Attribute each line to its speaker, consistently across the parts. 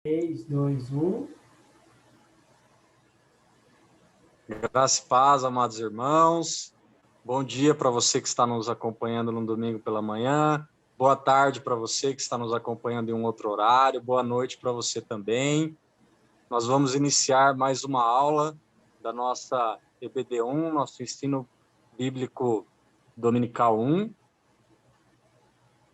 Speaker 1: 3, 2, 1.
Speaker 2: Graça e paz, amados irmãos. Bom dia para você que está nos acompanhando no domingo pela manhã. Boa tarde para você que está nos acompanhando em um outro horário. Boa noite para você também. Nós vamos iniciar mais uma aula da nossa EBD1, nosso Ensino Bíblico Dominical 1,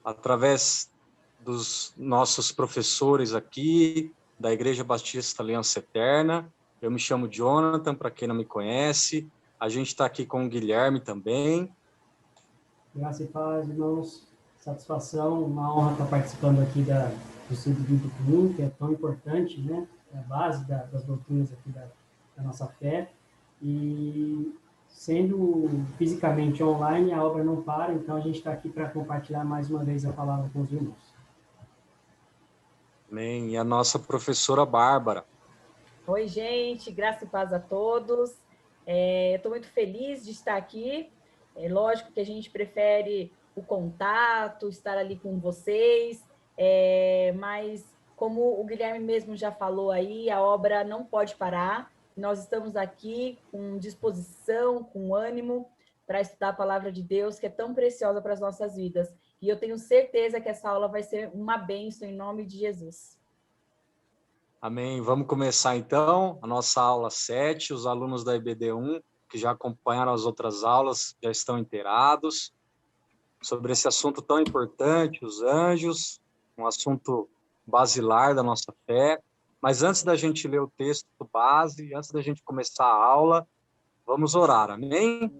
Speaker 2: através dos nossos professores aqui da Igreja Batista Aliança Eterna. Eu me chamo Jonathan, para quem não me conhece. A gente está aqui com o Guilherme também.
Speaker 1: Graça e paz, irmãos. Satisfação, uma honra estar participando aqui do Estudo Bíblico 1, que é tão importante, né? É a base das doutrinas aqui da nossa fé. E sendo fisicamente online, a obra não para, então a gente está aqui para compartilhar mais uma vez a palavra com os irmãos.
Speaker 2: Amém. E a nossa professora Bárbara.
Speaker 3: Oi, gente, graça e paz a todos. Estou muito feliz de estar aqui. É lógico que a gente prefere o contato, estar ali com vocês, mas como o Guilherme mesmo já falou aí, a obra não pode parar. Nós estamos aqui com disposição, com ânimo para estudar a palavra de Deus, que é tão preciosa para as nossas vidas. E eu tenho certeza que essa aula vai ser uma bênção em nome de Jesus.
Speaker 2: Amém. Vamos começar então a nossa aula 7. Os alunos da EBD1 que já acompanharam as outras aulas já estão inteirados sobre esse assunto tão importante, os anjos, um assunto basilar da nossa fé. Mas antes da gente ler o texto base, antes da gente começar a aula, vamos orar, amém?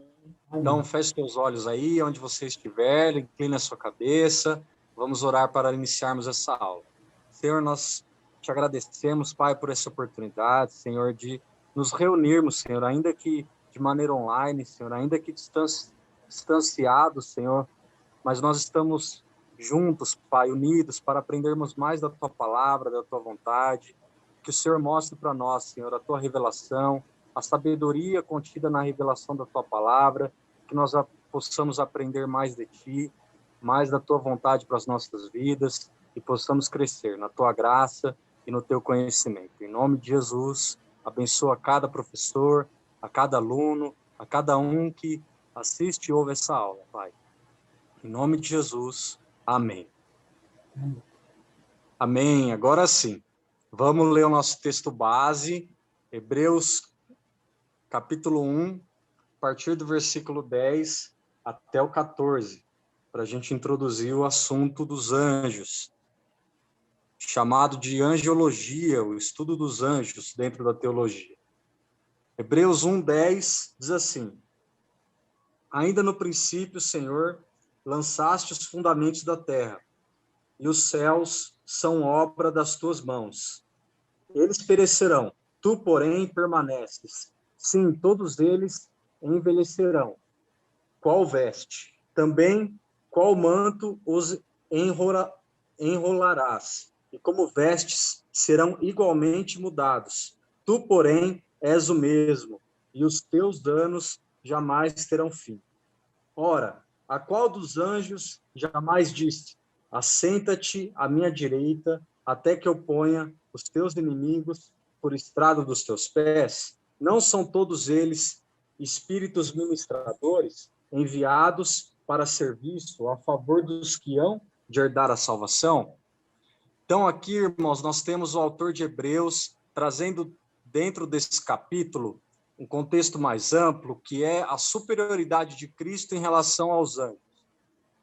Speaker 2: Então, feche seus olhos aí, onde você estiver, incline a sua cabeça, vamos orar para iniciarmos essa aula. Senhor, nós te agradecemos, Pai, por essa oportunidade, Senhor, de nos reunirmos, Senhor, ainda que de maneira online, Senhor, ainda que distanciados, Senhor, mas nós estamos juntos, Pai, unidos para aprendermos mais da Tua palavra, da Tua vontade, que o Senhor mostre para nós, Senhor, a Tua revelação, a sabedoria contida na revelação da Tua palavra, que nós possamos aprender mais de Ti, mais da Tua vontade para as nossas vidas, e possamos crescer na Tua graça e no Teu conhecimento. Em nome de Jesus, abençoa cada professor, a cada aluno, a cada um que assiste e ouve essa aula, Pai. Em nome de Jesus, amém. Amém. Agora sim, vamos ler o nosso texto base, Hebreus, capítulo 1, a partir do versículo 10 até o 14, para a gente introduzir o assunto dos anjos, chamado de angiologia, o estudo dos anjos dentro da teologia. Hebreus 1, 10 diz assim: Ainda no princípio, Senhor, lançaste os fundamentos da terra, e os céus são obra das tuas mãos. Eles perecerão, tu, porém, permaneces. Sim, todos eles envelhecerão. Qual veste? Também qual manto os enrolarás? E como vestes serão igualmente mudados. Tu, porém, és o mesmo, e os teus danos jamais terão fim. Ora, a qual dos anjos jamais disse: assenta-te à minha direita, até que eu ponha os teus inimigos por estrado dos teus pés? Não são todos eles espíritos ministradores, enviados para serviço a favor dos que hão de herdar a salvação? Então, aqui, irmãos, nós temos o autor de Hebreus trazendo dentro desse capítulo um contexto mais amplo, que é a superioridade de Cristo em relação aos anjos.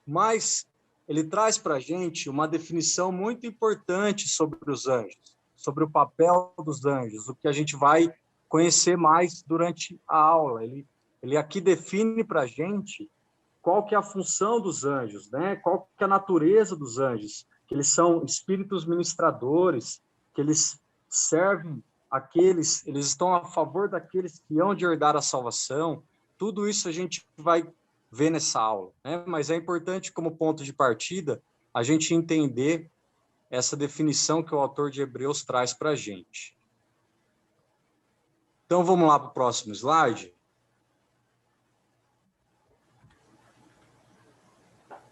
Speaker 2: Mas ele traz para a gente uma definição muito importante sobre os anjos, sobre o papel dos anjos, o que a gente vai conhecer mais durante a aula. Ele aqui define para a gente qual que é a função dos anjos, né? Qual que é a natureza dos anjos, que eles são espíritos ministradores, que eles servem eles estão a favor daqueles que hão de herdar a salvação. Tudo isso a gente vai ver nessa aula, né? Mas é importante, como ponto de partida, a gente entender essa definição que o autor de Hebreus traz para a gente. Então, vamos lá para o próximo slide.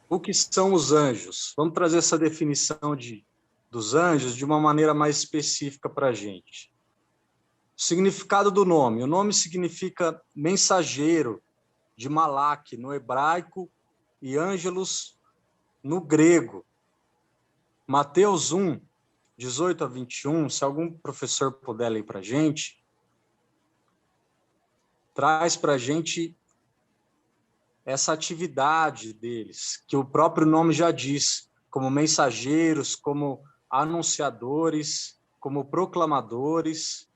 Speaker 2: O que são os anjos? Vamos trazer essa definição de dos anjos de uma maneira mais específica para a gente. O significado do nome. O nome significa mensageiro, de Malak, no hebraico, e ângelos, no grego. Mateus 1, 18 a 21, se algum professor puder ler para a gente, traz para a gente essa atividade deles, que o próprio nome já diz, como mensageiros, como anunciadores, como proclamadores.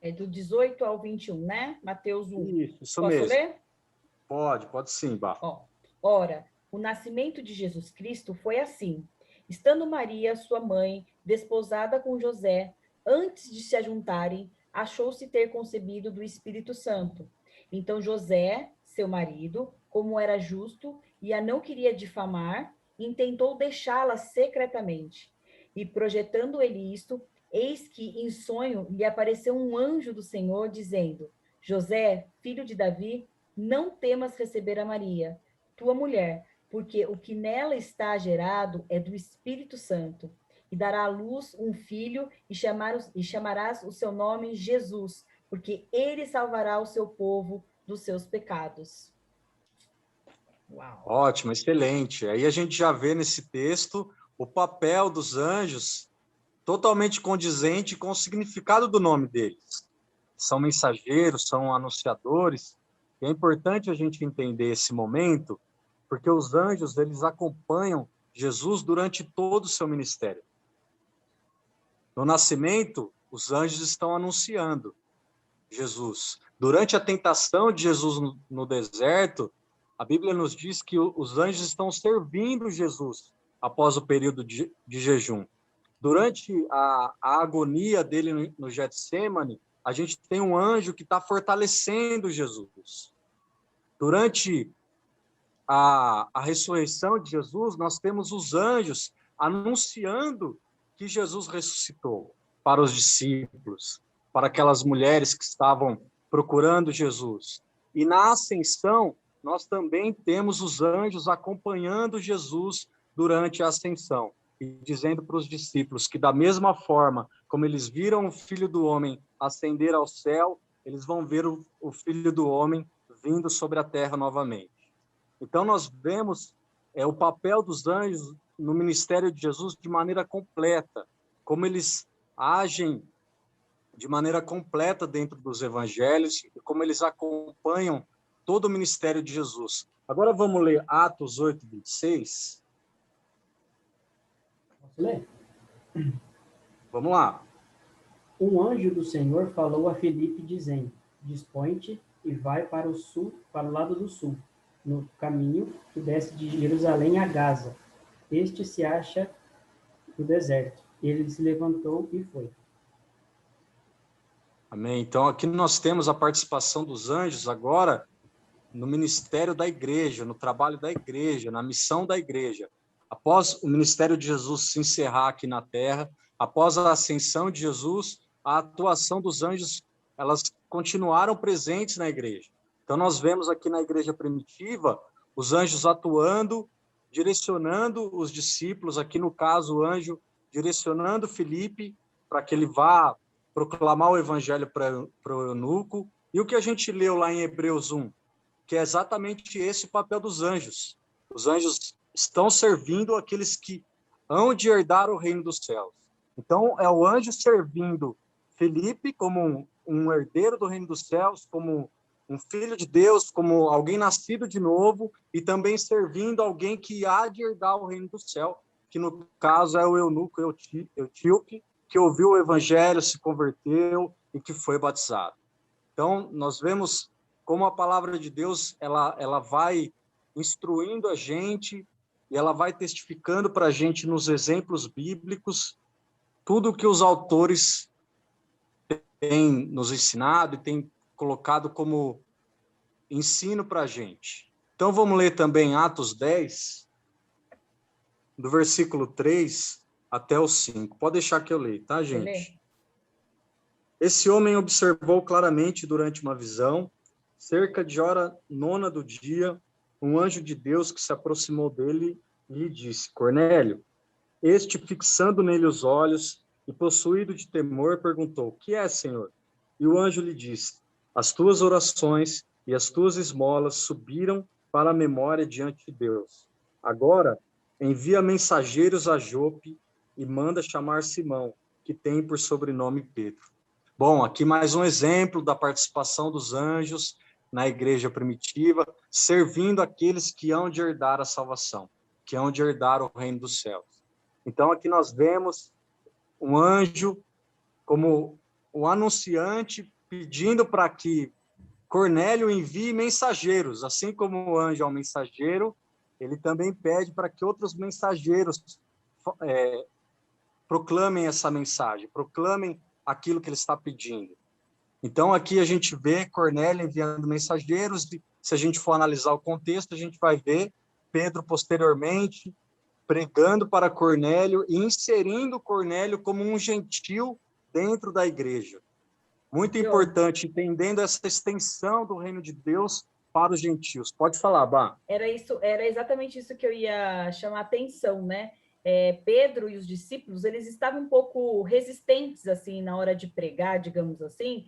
Speaker 3: É do 18 ao 21, né? Mateus 1.
Speaker 2: Isso
Speaker 3: Posso
Speaker 2: mesmo.
Speaker 3: ler?
Speaker 2: Pode sim, Bá.
Speaker 3: Ora, o nascimento de Jesus Cristo foi assim. Estando Maria, sua mãe, desposada com José, antes de se ajuntarem, achou-se ter concebido do Espírito Santo. Então José, seu marido, como era justo e a não queria difamar, intentou deixá-la secretamente. E projetando ele isto, eis que em sonho lhe apareceu um anjo do Senhor, dizendo: José, filho de Davi, não temas receber a Maria, tua mulher, porque o que nela está gerado é do Espírito Santo. E dará à luz um filho, e chamarás o seu nome Jesus, porque ele salvará o seu povo dos seus pecados.
Speaker 2: Uau. Ótimo, excelente. Aí a gente já vê nesse texto o papel dos anjos totalmente condizente com o significado do nome deles. São mensageiros, são anunciadores, e é importante a gente entender esse momento, porque os anjos, eles acompanham Jesus durante todo o seu ministério. No nascimento, os anjos estão anunciando Jesus. Durante a tentação de Jesus no deserto, a Bíblia nos diz que os anjos estão servindo Jesus após o período de jejum. Durante a agonia dele no Getsêmani, a gente tem um anjo que está fortalecendo Jesus. Durante a ressurreição de Jesus, nós temos os anjos anunciando que Jesus ressuscitou para os discípulos, para aquelas mulheres que estavam procurando Jesus. E na ascensão, nós também temos os anjos acompanhando Jesus durante a ascensão e dizendo para os discípulos que, da mesma forma como eles viram o Filho do Homem ascender ao céu, eles vão ver o Filho do Homem vindo sobre a terra novamente. Então, nós vemos o papel dos anjos no ministério de Jesus de maneira completa, como eles agem de maneira completa dentro dos evangelhos e como eles acompanham todo o ministério de Jesus. Agora vamos ler Atos 8, 26.
Speaker 1: Posso ler?
Speaker 2: Vamos lá.
Speaker 1: Um anjo do Senhor falou a Filipe, dizendo: Dispõe-te e vai para o sul, para o lado do sul, no caminho que desce de Jerusalém a Gaza. Este se acha no deserto. Ele se levantou e foi.
Speaker 2: Amém. Então, aqui nós temos a participação dos anjos agora no ministério da igreja, no trabalho da igreja, na missão da igreja. Após o ministério de Jesus se encerrar aqui na terra, após a ascensão de Jesus, a atuação dos anjos, elas continuaram presentes na igreja. Então, nós vemos aqui na igreja primitiva os anjos atuando, direcionando os discípulos, aqui no caso o anjo direcionando Filipe para que ele vá proclamar o evangelho para o eunuco. E o que a gente leu lá em Hebreus 1, que é exatamente esse o papel dos anjos. Os anjos estão servindo aqueles que hão de herdar o reino dos céus. Então, é o anjo servindo Filipe como um herdeiro do reino dos céus, como um filho de Deus, como alguém nascido de novo, e também servindo alguém que há de herdar o reino do céu, que no caso é o eunuco etíope, que ouviu o evangelho, se converteu e que foi batizado. Então, nós vemos como a palavra de Deus ela vai instruindo a gente e ela vai testificando para a gente nos exemplos bíblicos tudo que os autores têm nos ensinado e têm colocado como ensino para a gente. Então, vamos ler também Atos 10, do versículo 3 até o 5. Pode deixar que eu leio, tá, gente? Esse homem observou claramente durante uma visão, cerca de hora 9 do dia, um anjo de Deus que se aproximou dele e lhe disse: Cornélio. Este, fixando nele os olhos e possuído de temor, perguntou: que é, Senhor? E o anjo lhe disse: as tuas orações e as tuas esmolas subiram para a memória diante de Deus. Agora, envia mensageiros a Jope e manda chamar Simão, que tem por sobrenome Pedro. Bom, aqui mais um exemplo da participação dos anjos na igreja primitiva, servindo aqueles que hão de herdar a salvação, que hão de herdar o reino dos céus. Então, aqui nós vemos um anjo como o anunciante pedindo para que Cornélio envie mensageiros, assim como o anjo é um mensageiro, ele também pede para que outros mensageiros proclamem essa mensagem, proclamem aquilo que ele está pedindo. Então, aqui a gente vê Cornélio enviando mensageiros, e se a gente for analisar o contexto, a gente vai ver Pedro, posteriormente, pregando para Cornélio e inserindo Cornélio como um gentil dentro da igreja. Muito importante, entendendo essa extensão do reino de Deus para os gentios. Pode falar, Bá.
Speaker 3: Era exatamente isso que eu ia chamar a atenção, né? Pedro e os discípulos, eles estavam um pouco resistentes, assim, na hora de pregar, digamos assim,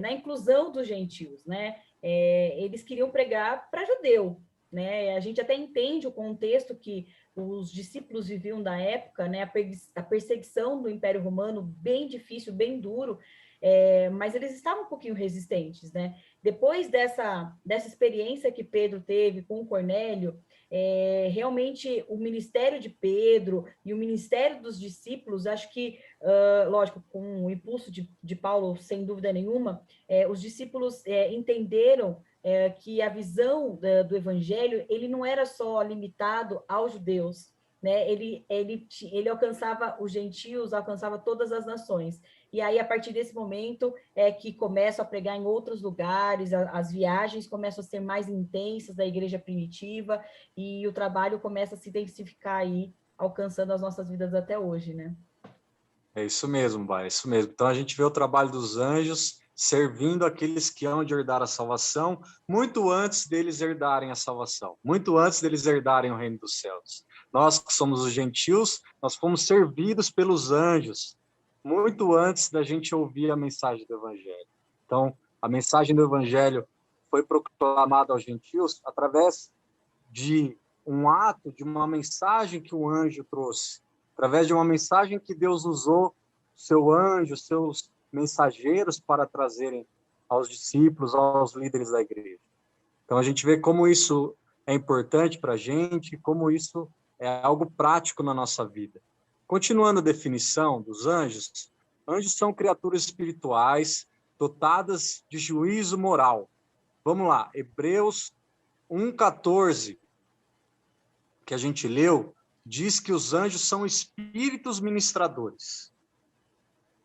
Speaker 3: na inclusão dos gentios, né? Eles queriam pregar para judeu, né? A gente até entende o contexto que os discípulos viviam da época, né? A perseguição do Império Romano, bem difícil, bem duro, mas eles estavam um pouquinho resistentes, né? Depois dessa experiência que Pedro teve com Cornélio, realmente o ministério de Pedro e o ministério dos discípulos, acho que, lógico, com o impulso de Paulo, sem dúvida nenhuma, os discípulos entenderam que a visão do evangelho, ele não era só limitado aos judeus, né? Ele alcançava os gentios, alcançava todas as nações. E aí, a partir desse momento, é que começam a pregar em outros lugares, as viagens começam a ser mais intensas da igreja primitiva, e o trabalho começa a se intensificar aí, alcançando as nossas vidas até hoje, né?
Speaker 2: É isso mesmo, Bá, é isso mesmo. Então, a gente vê o trabalho dos anjos servindo aqueles que hão de herdar a salvação, muito antes deles herdarem a salvação, muito antes deles herdarem o reino dos céus. Nós que somos os gentios, nós fomos servidos pelos anjos, muito antes da gente ouvir a mensagem do evangelho. Então, a mensagem do evangelho foi proclamada aos gentios através de um ato, de uma mensagem que o anjo trouxe, através de uma mensagem que Deus usou seu anjo, seus mensageiros para trazerem aos discípulos, aos líderes da igreja. Então, a gente vê como isso é importante para a gente, como isso é algo prático na nossa vida. Continuando a definição dos anjos, anjos são criaturas espirituais dotadas de juízo moral. Vamos lá, Hebreus 1:14, que a gente leu, diz que os anjos são espíritos ministradores.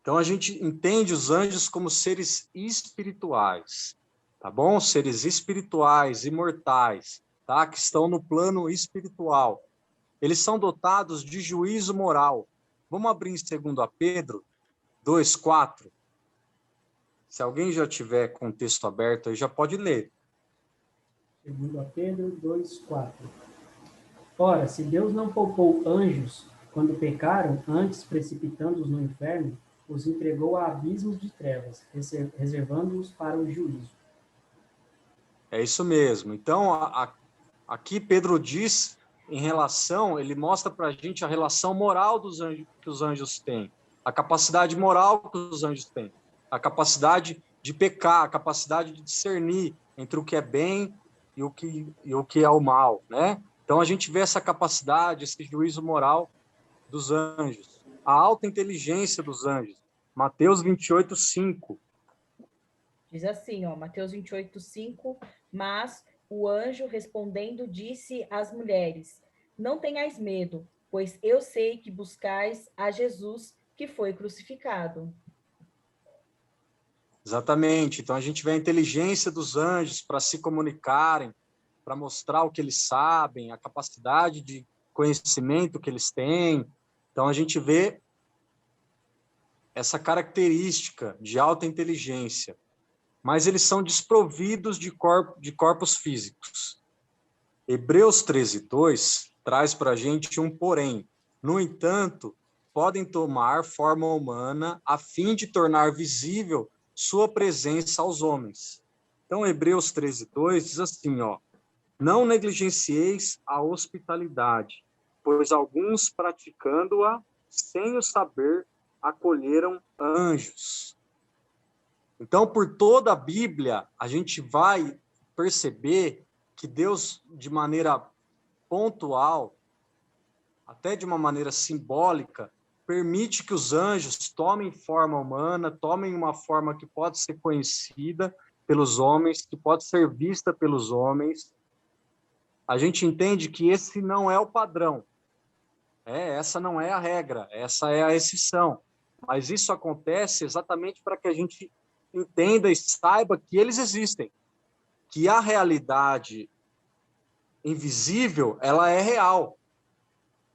Speaker 2: Então, a gente entende os anjos como seres espirituais, tá bom? Seres espirituais, imortais, tá? Que estão no plano espiritual. Eles são dotados de juízo moral. Vamos abrir em 2 Pedro 2:4. Se alguém já tiver com o texto aberto, aí já pode ler.
Speaker 1: 2 Pedro 2:4. Ora, se Deus não poupou anjos quando pecaram, antes precipitando-os no inferno, os entregou a abismos de trevas, reservando-os para o juízo.
Speaker 2: É isso mesmo. Então, aqui Pedro diz em relação, ele mostra para a gente a relação moral dos anjos, que os anjos têm, a capacidade moral que os anjos têm, a capacidade de pecar, a capacidade de discernir entre o que é bem e o que é o mal, né? Então, a gente vê essa capacidade, esse juízo moral dos anjos, a alta inteligência dos anjos. Mateus 28:5.
Speaker 3: Diz assim, ó, Mateus 28:5, mas o anjo respondendo disse às mulheres: não tenhais medo, pois eu sei que buscais a Jesus que foi crucificado.
Speaker 2: Exatamente. Então, a gente vê a inteligência dos anjos para se comunicarem, para mostrar o que eles sabem, a capacidade de conhecimento que eles têm. Então, a gente vê essa característica de alta inteligência, mas eles são desprovidos de corpos físicos. Hebreus 13:2 traz para a gente um porém. No entanto, podem tomar forma humana a fim de tornar visível sua presença aos homens. Então, Hebreus 13:2 diz assim, ó: não negligencieis a hospitalidade, pois alguns praticando-a sem o saber acolheram anjos. Então, por toda a Bíblia, a gente vai perceber que Deus, de maneira pontual, até de uma maneira simbólica, permite que os anjos tomem forma humana, tomem uma forma que pode ser conhecida pelos homens, que pode ser vista pelos homens. A gente entende que esse não é o padrão. Essa não é a regra, essa é a exceção. Mas isso acontece exatamente para que a gente entenda e saiba que eles existem, que a realidade invisível, ela é real,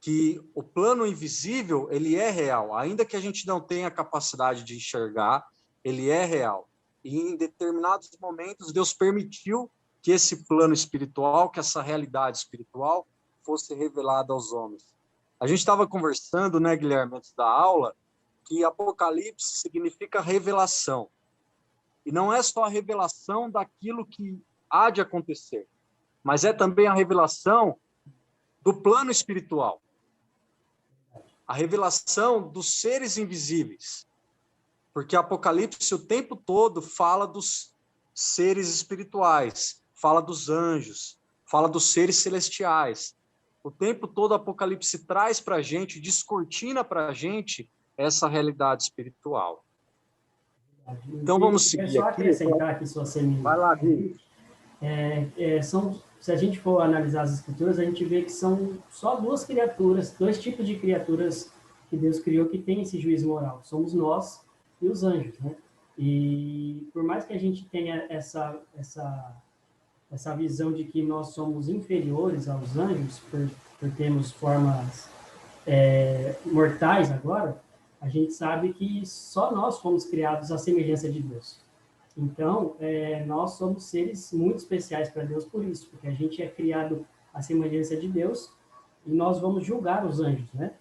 Speaker 2: que o plano invisível, ele é real, ainda que a gente não tenha capacidade de enxergar, ele é real. E em determinados momentos, Deus permitiu que esse plano espiritual, que essa realidade espiritual fosse revelada aos homens. A gente estava conversando, né, Guilherme, antes da aula, que Apocalipse significa revelação. E não é só a revelação daquilo que há de acontecer, mas é também a revelação do plano espiritual. A revelação dos seres invisíveis. Porque Apocalipse o tempo todo fala dos seres espirituais, fala dos anjos, fala dos seres celestiais. O tempo todo Apocalipse traz para a gente, descortina para a gente essa realidade espiritual. Então vamos seguir
Speaker 1: só
Speaker 2: aqui.
Speaker 1: acrescentar aqui, se você me
Speaker 2: Vai lá, Gui.
Speaker 1: se a gente for analisar as escrituras, a gente vê que são só duas criaturas, dois tipos de criaturas que Deus criou que tem esse juízo moral. Somos nós e os anjos, né? E por mais que a gente tenha essa visão de que nós somos inferiores aos anjos, por termos formas mortais agora, a gente sabe que só nós fomos criados à semelhança de Deus. Então, nós somos seres muito especiais para Deus por isso, porque a gente é criado à semelhança de Deus e nós vamos julgar os anjos, né?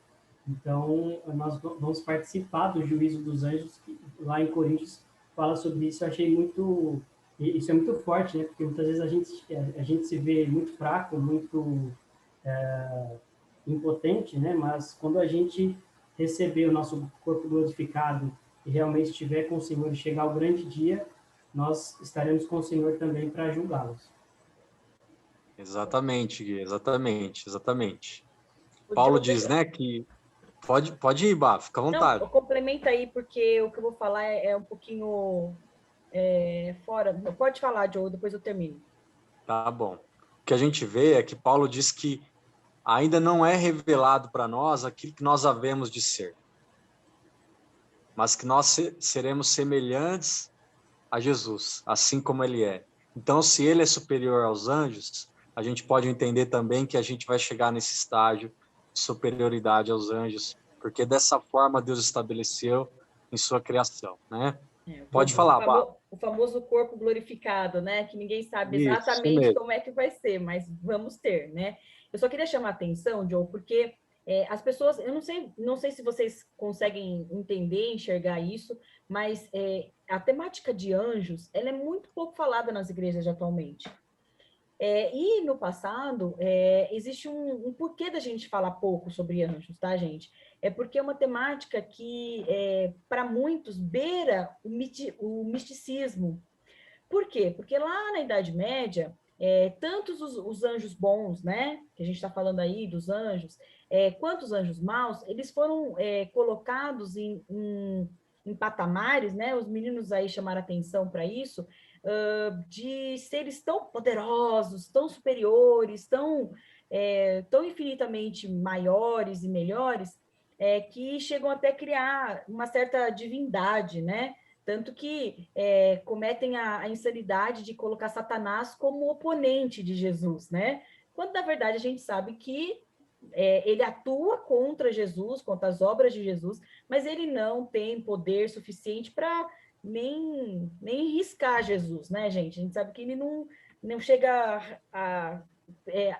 Speaker 1: Então, nós vamos participar do juízo dos anjos, que lá em Coríntios fala sobre isso. Eu achei muito... Isso é muito forte, né? Porque muitas vezes a gente se vê muito fraco, muito impotente, né? Mas quando a gente receber o nosso corpo glorificado e realmente estiver com o Senhor e chegar ao grande dia, nós estaremos com o Senhor também para julgá-los.
Speaker 2: Exatamente, Gui, exatamente. Paulo diz, né, que... Pode ir, Bá, fica à vontade.
Speaker 3: Não, complementa aí, porque o que eu vou falar é um pouquinho fora. Pode falar, Joe, depois eu termino.
Speaker 2: Tá bom. O que a gente vê é que Paulo diz que ainda não é revelado para nós aquilo que nós havemos de ser, mas que nós seremos semelhantes a Jesus, assim como ele é. Então, se ele é superior aos anjos, a gente pode entender também que a gente vai chegar nesse estágio de superioridade aos anjos, porque dessa forma Deus estabeleceu em sua criação, né? Pode falar, Bá.
Speaker 3: O famoso corpo glorificado, né? Que ninguém sabe
Speaker 2: Isso
Speaker 3: exatamente
Speaker 2: mesmo.
Speaker 3: como é que vai ser, mas vamos ter, né? Eu só queria chamar a atenção, Joe, porque as pessoas, eu não sei se vocês conseguem entender, enxergar isso, mas a temática de anjos, ela é muito pouco falada nas igrejas de atualmente. E no passado, existe um porquê da gente falar pouco sobre anjos, tá, gente? É porque é uma temática que, para muitos, beira o misticismo. Por quê? Porque lá na Idade Média, tantos os anjos bons, né, que a gente está falando aí dos anjos, quanto os anjos maus, eles foram colocados em patamares, né, os meninos aí chamaram atenção para isso, de seres tão poderosos, tão superiores, tão infinitamente maiores e melhores, que chegam até a criar uma certa divindade, né? Tanto que cometem a insanidade de colocar Satanás como oponente de Jesus, né? Quando, na verdade, a gente sabe que ele atua contra Jesus, contra as obras de Jesus, mas ele não tem poder suficiente para nem riscar Jesus, né, gente? A gente sabe que ele não chega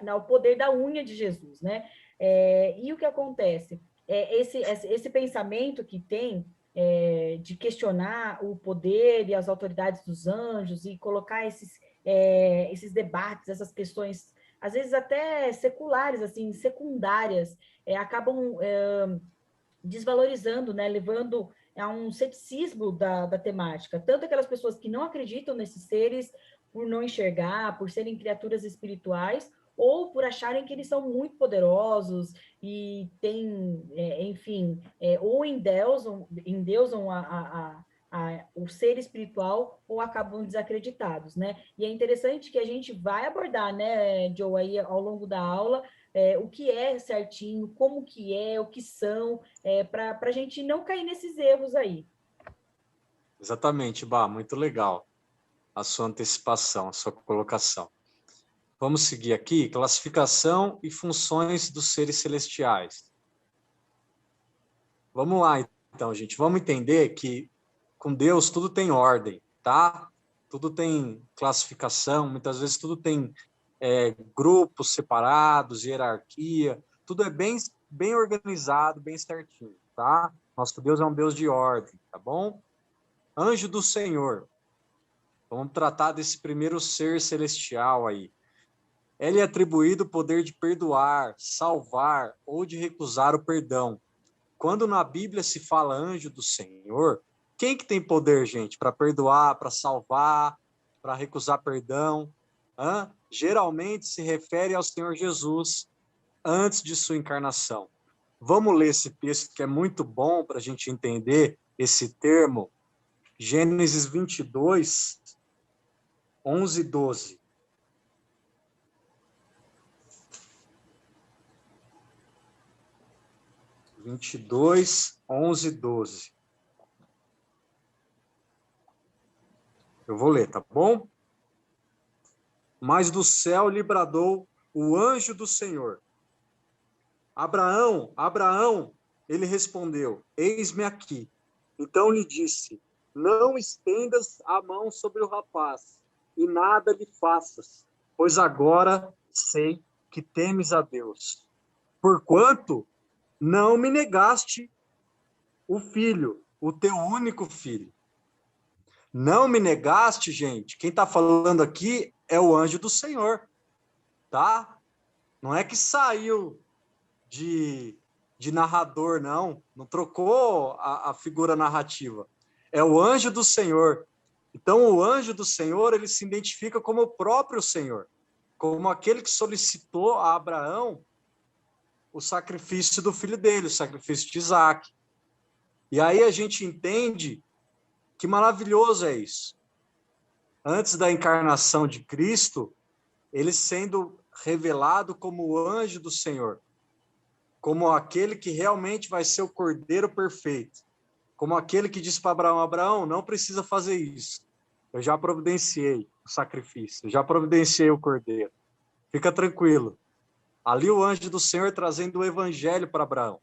Speaker 3: ao poder da unha de Jesus, né? E o que acontece? Esse pensamento que tem de questionar o poder e as autoridades dos anjos e colocar esses debates, essas questões, às vezes até seculares, assim, secundárias, acabam desvalorizando, né, levando a um ceticismo da temática. Tanto aquelas pessoas que não acreditam nesses seres por não enxergar, por serem criaturas espirituais, ou por acharem que eles são muito poderosos e têm, enfim, ou endeusam o ser espiritual ou acabam desacreditados, né? E é interessante que a gente vai abordar, né, Joe, aí ao longo da aula, o que é certinho, como que é, o que são, para a gente não cair nesses erros aí.
Speaker 2: Exatamente, Bah, muito legal a sua antecipação, a sua colocação. Vamos seguir aqui, classificação e funções dos seres celestiais. Vamos lá, então, gente. Vamos entender que com Deus tudo tem ordem, tá? Tudo tem classificação, muitas vezes tudo tem grupos separados, hierarquia, tudo é bem organizado, bem certinho, tá? Nosso Deus é um Deus de ordem, tá bom? Anjo do Senhor. Vamos tratar desse primeiro ser celestial aí. Ele é atribuído o poder de perdoar, salvar ou de recusar o perdão. Quando na Bíblia se fala anjo do Senhor, quem que tem poder, gente, para perdoar, para salvar, para recusar perdão? Geralmente se refere ao Senhor Jesus antes de sua encarnação. Vamos ler esse texto que é muito bom para a gente entender esse termo. Gênesis 22, 11 e 12. 22, 11 e 12. Eu vou ler, tá bom? Mas do céu lhe bradou o anjo do Senhor. Abraão, Abraão, ele respondeu, eis-me aqui. Então lhe disse, não estendas a mão sobre o rapaz, e nada lhe faças, pois agora sei que temes a Deus. Porquanto não me negaste o filho, o teu único filho. Não me negaste, gente. Quem está falando aqui é o anjo do Senhor, tá? Não é que saiu de narrador, não. Não trocou a figura narrativa. É o anjo do Senhor. Então, o anjo do Senhor, ele se identifica como o próprio Senhor, como aquele que solicitou a Abraão o sacrifício do filho dele, o sacrifício de Isaac. E aí a gente entende que maravilhoso é isso. Antes da encarnação de Cristo, ele sendo revelado como o anjo do Senhor, como aquele que realmente vai ser o cordeiro perfeito, como aquele que diz para Abraão, Abraão, não precisa fazer isso. Eu já providenciei o sacrifício, eu já providenciei o cordeiro. Fica tranquilo. Ali o anjo do Senhor trazendo o evangelho para Abraão.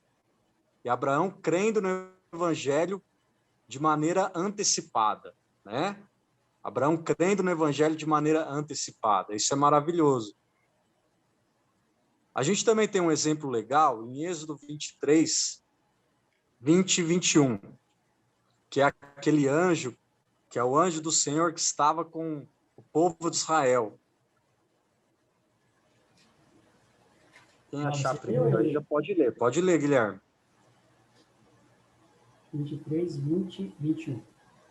Speaker 2: E Abraão crendo no evangelho de maneira antecipada, né? Abraão crendo no evangelho de maneira antecipada. Isso é maravilhoso. A gente também tem um exemplo legal em Êxodo 23, 20 e 21, que é aquele anjo, que é o anjo do Senhor que estava com o povo de Israel. Quem achar primeiro aí já pode ler. Pode ler, Guilherme.
Speaker 1: 23, 20, 21.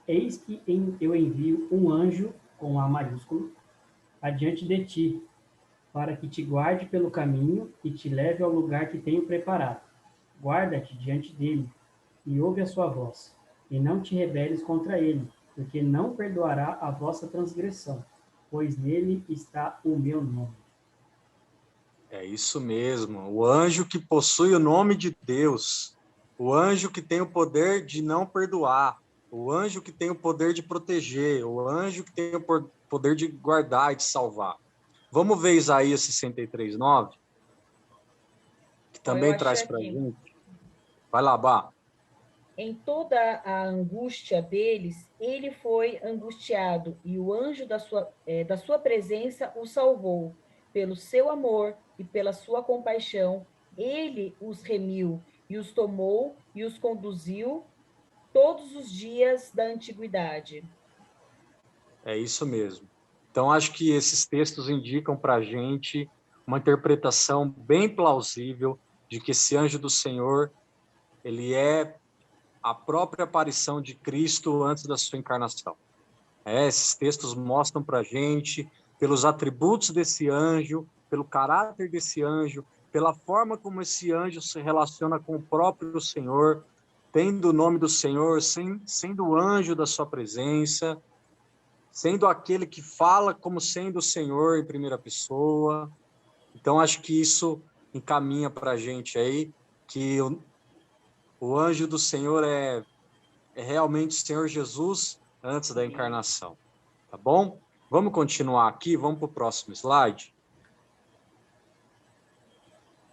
Speaker 1: Eis que eu envio um anjo, com A maiúsculo, adiante de ti, para que te guarde pelo caminho e te leve ao lugar que tenho preparado. Guarda-te diante dele e ouve a sua voz, e não te rebeles contra ele, porque não perdoará a vossa transgressão, pois nele está o meu nome.
Speaker 2: É isso mesmo. O anjo que possui o nome de Deus. O anjo que tem o poder de não perdoar. O anjo que tem o poder de proteger. O anjo que tem o poder de guardar e de salvar. Vamos ver Isaías 63, 9? Que também traz para a gente. Vai lá, Bá.
Speaker 3: Em toda a angústia deles, ele foi angustiado, e o anjo da sua presença o salvou, pelo seu amor e pela sua compaixão, Ele os remiu e os tomou e os conduziu todos os dias da antiguidade.
Speaker 2: É isso mesmo. Então, acho que esses textos indicam para a gente uma interpretação bem plausível de que esse anjo do Senhor, ele é a própria aparição de Cristo antes da sua encarnação. Esses textos mostram para a gente, pelos atributos desse anjo, pelo caráter desse anjo, pela forma como esse anjo se relaciona com o próprio Senhor, tendo o nome do Senhor, sendo o anjo da sua presença, sendo aquele que fala como sendo o Senhor em primeira pessoa. Então, acho que isso encaminha para a gente aí que o anjo do Senhor é realmente o Senhor Jesus antes da encarnação. Tá bom? Vamos continuar aqui, vamos para o próximo slide.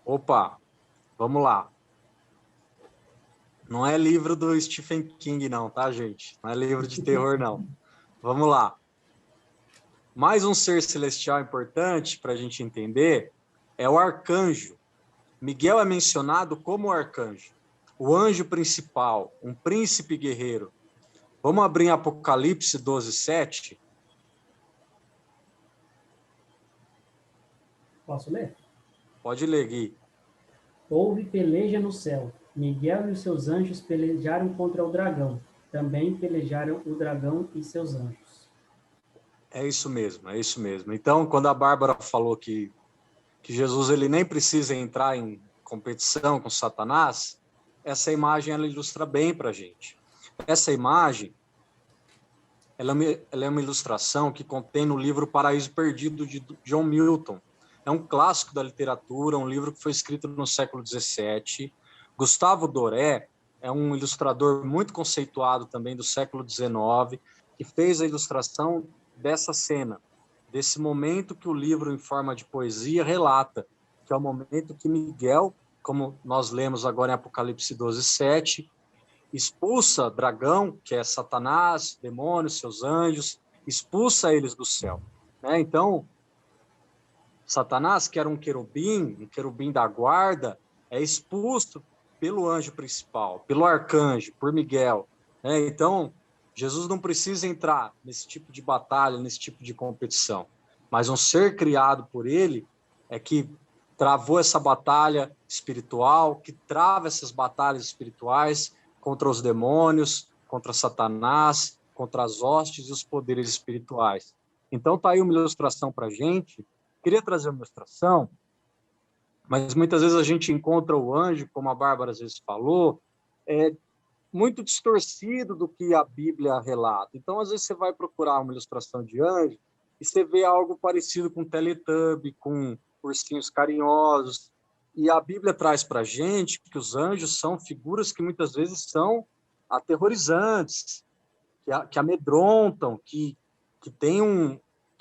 Speaker 2: Opa, vamos lá. Não é livro do Stephen King, não, tá, gente? Não é livro de terror, não. Vamos lá. Mais um ser celestial importante para a gente entender é o arcanjo. Miguel é mencionado como arcanjo, o anjo principal, um príncipe guerreiro. Vamos abrir em Apocalipse 12:7.
Speaker 1: Posso ler?
Speaker 2: Pode ler, Gui.
Speaker 1: Houve peleja no céu. Miguel e os seus anjos pelejaram contra o dragão. Também pelejaram o dragão e seus anjos.
Speaker 2: É isso mesmo, é isso mesmo. Então, quando a Bárbara falou que Jesus ele nem precisa entrar em competição com Satanás, essa imagem ela ilustra bem para a gente. Essa imagem ela é uma ilustração que contém no livro Paraíso Perdido, de John Milton. É um clássico da literatura, um livro que foi escrito no século XVII. Gustavo Doré é um ilustrador muito conceituado também do século XIX, que fez a ilustração dessa cena, desse momento que o livro, em forma de poesia, relata, que é o momento que Miguel, como nós lemos agora em Apocalipse 12:7, expulsa dragão, que é Satanás, demônios, seus anjos, expulsa eles do céu. Né? Então, Satanás, que era um querubim da guarda, é expulso pelo anjo principal, pelo arcanjo, por Miguel. Né? Então, Jesus não precisa entrar nesse tipo de batalha, nesse tipo de competição. Mas um ser criado por ele é que travou essa batalha espiritual, que trava essas batalhas espirituais contra os demônios, contra Satanás, contra as hostes e os poderes espirituais. Então, está aí uma ilustração para a gente. Queria trazer uma ilustração, mas muitas vezes a gente encontra o anjo, como a Bárbara às vezes falou, muito distorcido do que a Bíblia relata. Então, às vezes, você vai procurar uma ilustração de anjo e você vê algo parecido com Teletubby, com ursinhos carinhosos. E a Bíblia traz para a gente que os anjos são figuras que muitas vezes são aterrorizantes, que amedrontam, que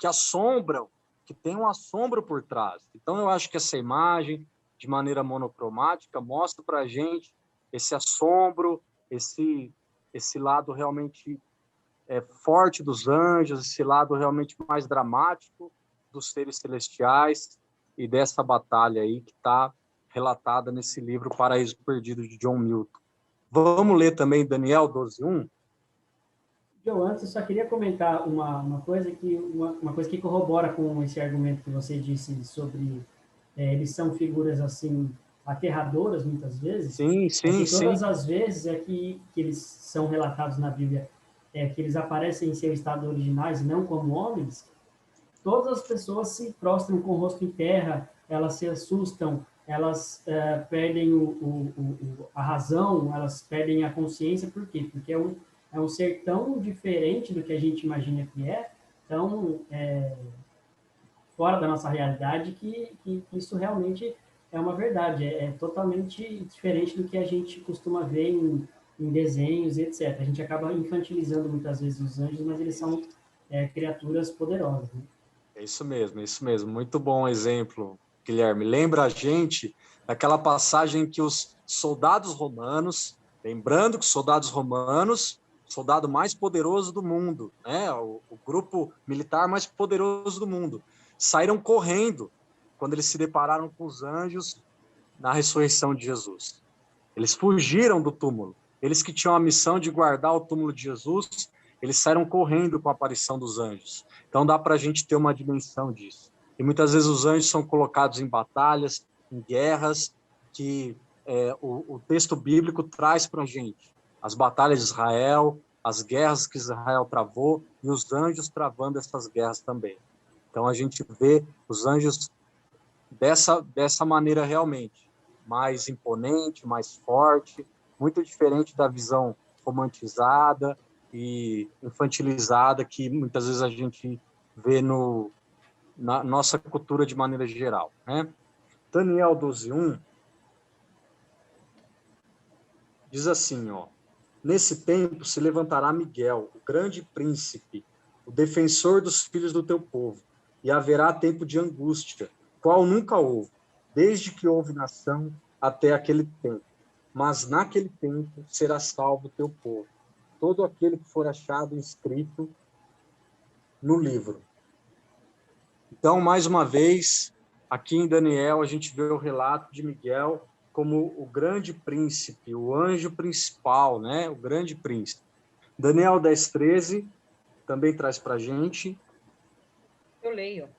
Speaker 2: assombram, que tem um assombro por trás. Então, eu acho que essa imagem, de maneira monocromática, mostra para a gente esse assombro, esse lado realmente forte dos anjos, esse lado realmente mais dramático dos seres celestiais e dessa batalha aí que está relatada nesse livro Paraíso Perdido, de John Milton. Vamos ler também Daniel 12:1?
Speaker 1: Eu antes eu só queria comentar uma coisa que corrobora com esse argumento que você disse sobre eles são figuras assim aterradoras muitas vezes.
Speaker 2: Sim,
Speaker 1: É
Speaker 2: sim,
Speaker 1: que todas
Speaker 2: sim.
Speaker 1: as vezes que eles são relatados na Bíblia que eles aparecem em seu estado originais, não como homens, todas as pessoas se prostram com o rosto em terra, elas se assustam, elas perdem a razão, elas perdem a consciência. Por quê? Porque é um ser tão diferente do que a gente imagina que é, tão fora da nossa realidade, que isso realmente é uma verdade, é totalmente diferente do que a gente costuma ver em desenhos, etc. A gente acaba infantilizando muitas vezes os anjos, mas eles são criaturas poderosas. Né?
Speaker 2: É isso mesmo, é isso mesmo. Muito bom exemplo, Guilherme. Lembra a gente daquela passagem que os soldados romanos, lembrando que os soldados romanos, o soldado mais poderoso do mundo, né? O grupo militar mais poderoso do mundo, saíram correndo quando eles se depararam com os anjos na ressurreição de Jesus. Eles fugiram do túmulo. Eles que tinham a missão de guardar o túmulo de Jesus, eles saíram correndo com a aparição dos anjos. Então dá para a gente ter uma dimensão disso. E muitas vezes os anjos são colocados em batalhas, em guerras, que o texto bíblico traz para a gente. As batalhas de Israel, as guerras que Israel travou, e os anjos travando essas guerras também. Então a gente vê os anjos dessa maneira realmente, mais imponente, mais forte, muito diferente da visão romantizada e infantilizada que muitas vezes a gente vê na nossa cultura de maneira geral, né? Daniel 12:1 diz assim, ó: nesse tempo se levantará Miguel, o grande príncipe, o defensor dos filhos do teu povo, e haverá tempo de angústia, qual nunca houve, desde que houve nação até aquele tempo. Mas naquele tempo será salvo o teu povo, todo aquele que for achado inscrito no livro. Então, mais uma vez, aqui em Daniel, a gente vê o relato de Miguel como o grande príncipe, o anjo principal, né? O grande príncipe. Daniel 10:13 também traz para a gente.
Speaker 3: Eu leio.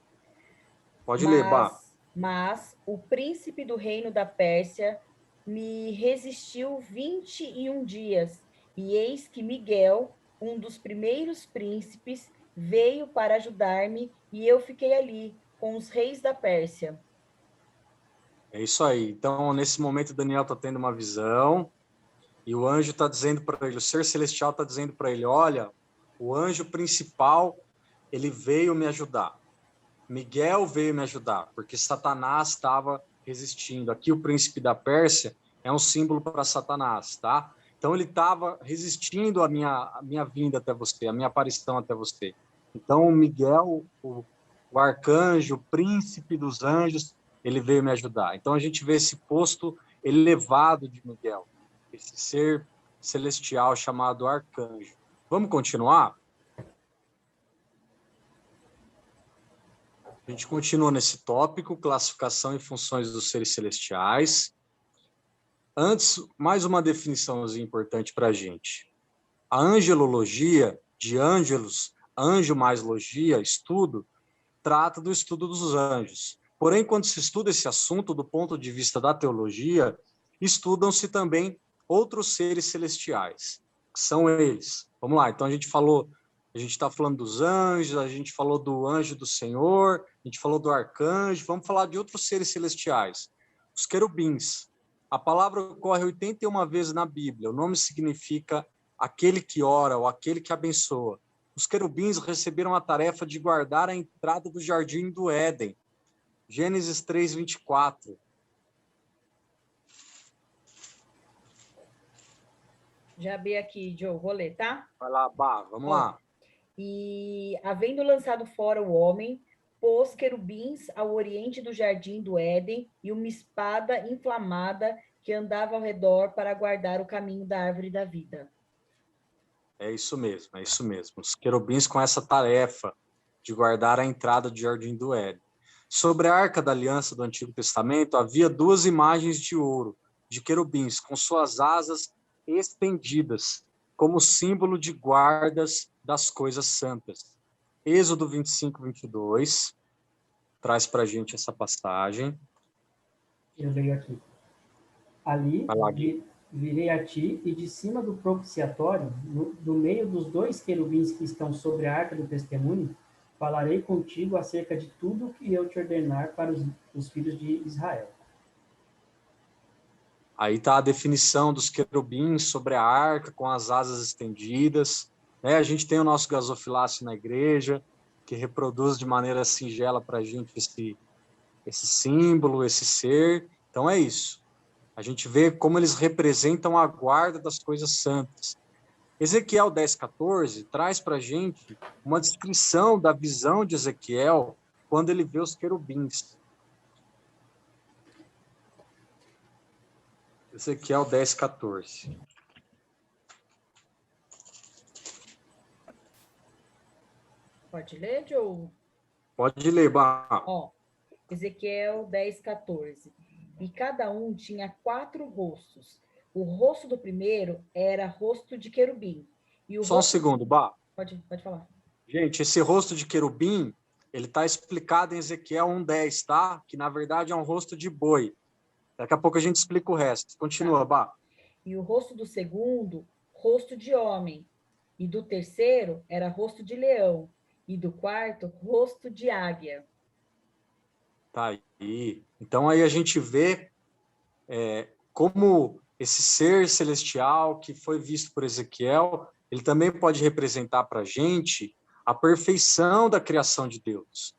Speaker 2: Pode ler, Bá.
Speaker 3: Mas o príncipe do reino da Pérsia me resistiu 21 dias, e eis que Miguel, um dos primeiros príncipes, veio para ajudar-me, e eu fiquei ali com os reis da Pérsia.
Speaker 2: É isso aí. Então, nesse momento, Daniel está tendo uma visão, e o anjo está dizendo para ele, o ser celestial está dizendo para ele, olha, o anjo principal, ele veio me ajudar. Miguel veio me ajudar, porque Satanás estava resistindo. Aqui o príncipe da Pérsia é um símbolo para Satanás, tá? Então ele estava resistindo à minha vinda até você, à minha aparição até você. Então Miguel, o arcanjo, o príncipe dos anjos, ele veio me ajudar. Então a gente vê esse posto elevado de Miguel, esse ser celestial chamado arcanjo. Vamos continuar? A gente continua nesse tópico, classificação e funções dos seres celestiais. Antes, mais uma definiçãozinha importante para a gente. A angelologia, de ângelos, anjo mais logia, estudo, trata do estudo dos anjos. Porém, quando se estuda esse assunto do ponto de vista da teologia, estudam-se também outros seres celestiais, que são eles. Vamos lá, então a gente está falando dos anjos, a gente falou do anjo do Senhor, a gente falou do arcanjo, vamos falar de outros seres celestiais. Os querubins. A palavra ocorre 81 vezes na Bíblia. O nome significa aquele que ora ou aquele que abençoa. Os querubins receberam a tarefa de guardar a entrada do jardim do Éden. Gênesis 3:24.
Speaker 3: Já abri aqui, Joe, vou ler, tá?
Speaker 2: Vai lá, Bá, vamos lá.
Speaker 3: E, havendo lançado fora o homem, pôs querubins ao oriente do jardim do Éden e uma espada inflamada que andava ao redor para guardar o caminho da árvore da vida.
Speaker 2: É isso mesmo, é isso mesmo. Os querubins com essa tarefa de guardar a entrada do jardim do Éden. Sobre a Arca da Aliança do Antigo Testamento, havia 2 imagens de ouro, de querubins, com suas asas estendidas, como símbolo de guardas das coisas santas. Êxodo 25:22 traz para a gente essa passagem.
Speaker 1: Eu leio aqui. Ali
Speaker 2: Vai lá,
Speaker 1: virei a ti, e de cima do propiciatório, do meio dos 2 querubins que estão sobre a arca do testemunho, falarei contigo acerca de tudo o que eu te ordenar para os filhos de Israel.
Speaker 2: Aí está a definição dos querubins sobre a arca, com as asas estendidas. Né? A gente tem o nosso gasofilácio na igreja, que reproduz de maneira singela para a gente esse símbolo, esse ser. Então é isso. A gente vê como eles representam a guarda das coisas santas. Ezequiel 10:14 traz para a gente uma descrição da visão de Ezequiel quando ele vê os querubins. Ezequiel 10:14.
Speaker 3: Pode ler, Joe?
Speaker 2: Pode ler, Bah.
Speaker 3: Ó, Ezequiel 10:14. e cada um tinha 4 rostos. O rosto do primeiro era rosto de querubim. E o
Speaker 2: Só um
Speaker 3: rosto...
Speaker 2: segundo, Bá.
Speaker 3: Pode falar.
Speaker 2: Gente, esse rosto de querubim, ele está explicado em Ezequiel 1:10, tá? Que, na verdade, é um rosto de boi. Daqui a pouco a gente explica o resto. Continua, Bá.
Speaker 3: E o rosto do segundo, rosto de homem. E do terceiro era rosto de leão. E do quarto, rosto de águia.
Speaker 2: Tá aí. Então, aí a gente vê como esse ser celestial que foi visto por Ezequiel, ele também pode representar para a gente a perfeição da criação de Deus.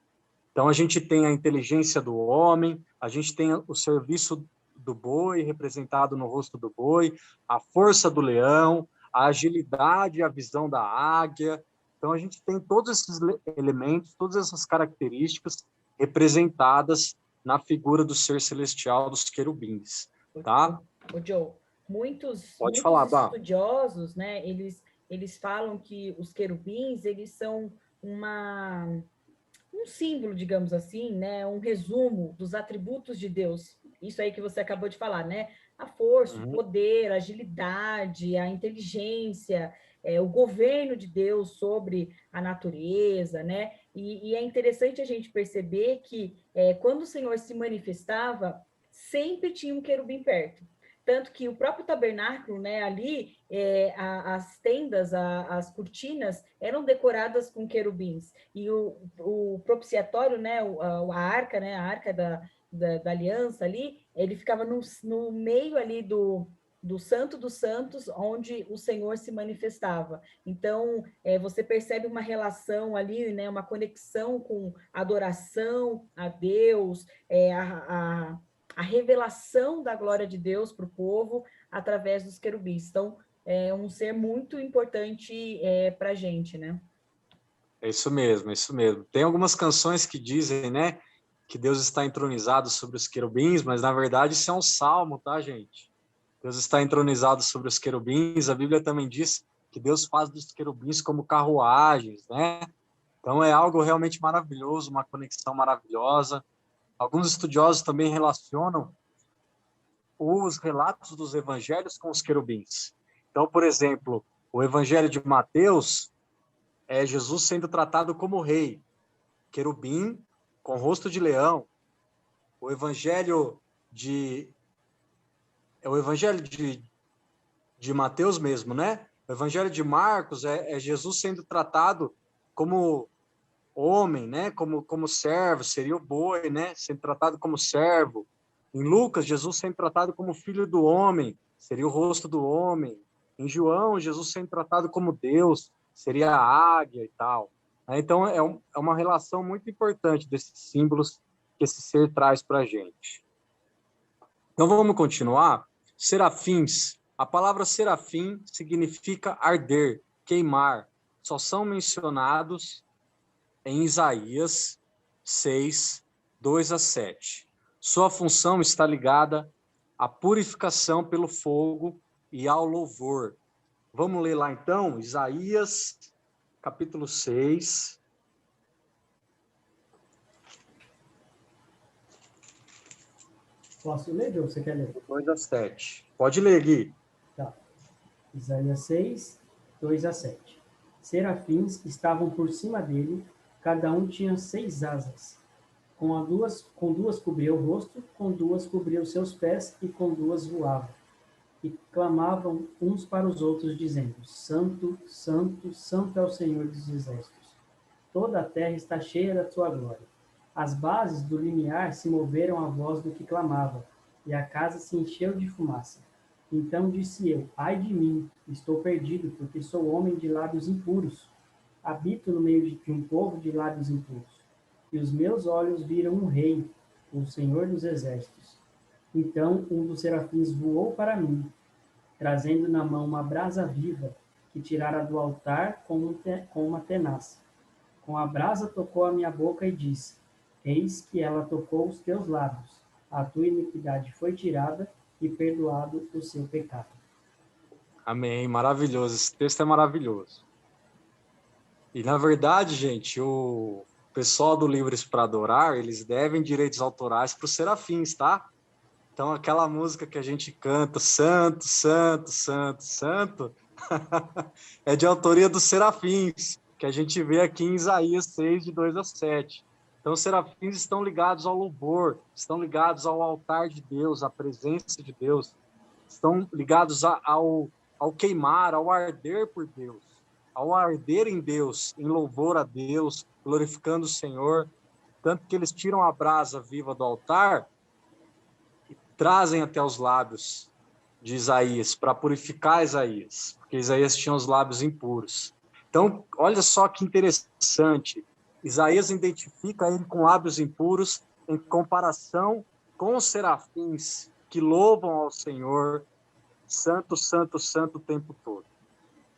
Speaker 2: Então, a gente tem a inteligência do homem, a gente tem o serviço do boi representado no rosto do boi, a força do leão, a agilidade e a visão da águia. Então, a gente tem todos esses elementos, todas essas características representadas na figura do ser celestial dos querubins, tá?
Speaker 3: O Joe, muitos
Speaker 2: falar,
Speaker 3: estudiosos, né, eles falam que os querubins, eles são um símbolo, digamos assim, né, um resumo dos atributos de Deus. Isso aí que você acabou de falar, né? A força, o poder, a agilidade, a inteligência, o governo de Deus sobre a natureza, né? E é interessante a gente perceber que quando o Senhor se manifestava, sempre tinha um querubim perto. Tanto que o próprio tabernáculo, né, ali, as tendas, as cortinas, eram decoradas com querubins. E o propiciatório, né, a arca da aliança ali, ele ficava no meio ali do Santo dos Santos, onde o Senhor se manifestava. Então, você percebe uma relação ali, né, uma conexão com adoração a Deus, a revelação da glória de Deus para o povo através dos querubins. Então, é um ser muito importante para a gente, né?
Speaker 2: É isso mesmo, é isso mesmo. Tem algumas canções que dizem, né, que Deus está entronizado sobre os querubins, mas na verdade isso é um salmo, tá, gente? Deus está entronizado sobre os querubins. A Bíblia também diz que Deus faz dos querubins como carruagens, né? Então é algo realmente maravilhoso, uma conexão maravilhosa. Alguns estudiosos também relacionam os relatos dos evangelhos com os querubins. Então, por exemplo, o evangelho de Mateus é Jesus sendo tratado como rei, querubim com rosto de leão. O evangelho de Mateus mesmo, né? O evangelho de Marcos é Jesus sendo tratado como homem, né? Como servo, seria o boi, né? Sendo tratado como servo. Em Lucas, Jesus sendo tratado como filho do homem, seria o rosto do homem. Em João, Jesus sendo tratado como Deus, seria a águia e tal. Então, é uma relação muito importante desses símbolos que esse ser traz para a gente. Então, vamos continuar. Serafins. A palavra serafim significa arder, queimar. Só são mencionados em Isaías 6, 2-7. Sua função está ligada à purificação pelo fogo e ao louvor. Vamos ler lá então, Isaías, capítulo 6.
Speaker 1: Posso ler, Joe? Você quer ler?
Speaker 2: 2-7. Pode ler, Gui.
Speaker 1: Tá. Isaías 6, 2-7. Serafins estavam por cima dele, cada um tinha 6 asas. Com duas cobria o rosto, com 2 cobria os seus pés, e com 2 voavam. E clamavam uns para os outros, dizendo: Santo, Santo, Santo é o Senhor dos Exércitos. Toda a terra está cheia da tua glória. As bases do limiar se moveram à voz do que clamava, e a casa se encheu de fumaça. Então disse eu: Ai de mim, estou perdido, porque sou homem de lábios impuros. Habito no meio de um povo de lábios impuros. E os meus olhos viram um rei, o Senhor dos Exércitos. Então um dos serafins voou para mim, trazendo na mão uma brasa viva, que tirara do altar com uma tenaz. Com a brasa tocou a minha boca e disse: Eis que ela tocou os teus lábios. A tua iniquidade foi tirada e perdoado o seu pecado.
Speaker 2: Amém, maravilhoso. Esse texto é maravilhoso. E, na verdade, gente, o pessoal do Livres para Adorar, eles devem direitos autorais para os serafins, tá? Então, aquela música que a gente canta, Santo, Santo, Santo, Santo, é de autoria dos serafins, que a gente vê aqui em Isaías 6, de 2 a 7. Então, os serafins estão ligados ao louvor, estão ligados ao altar de Deus, à presença de Deus, estão ligados ao queimar, ao arder por Deus, ao arder em Deus, em louvor a Deus, glorificando o Senhor, tanto que eles tiram a brasa viva do altar e trazem até os lábios de Isaías, para purificar Isaías, porque Isaías tinha os lábios impuros. Então, olha só que interessante, Isaías identifica ele com lábios impuros em comparação com os serafins que louvam ao Senhor, santo, santo, santo o tempo todo.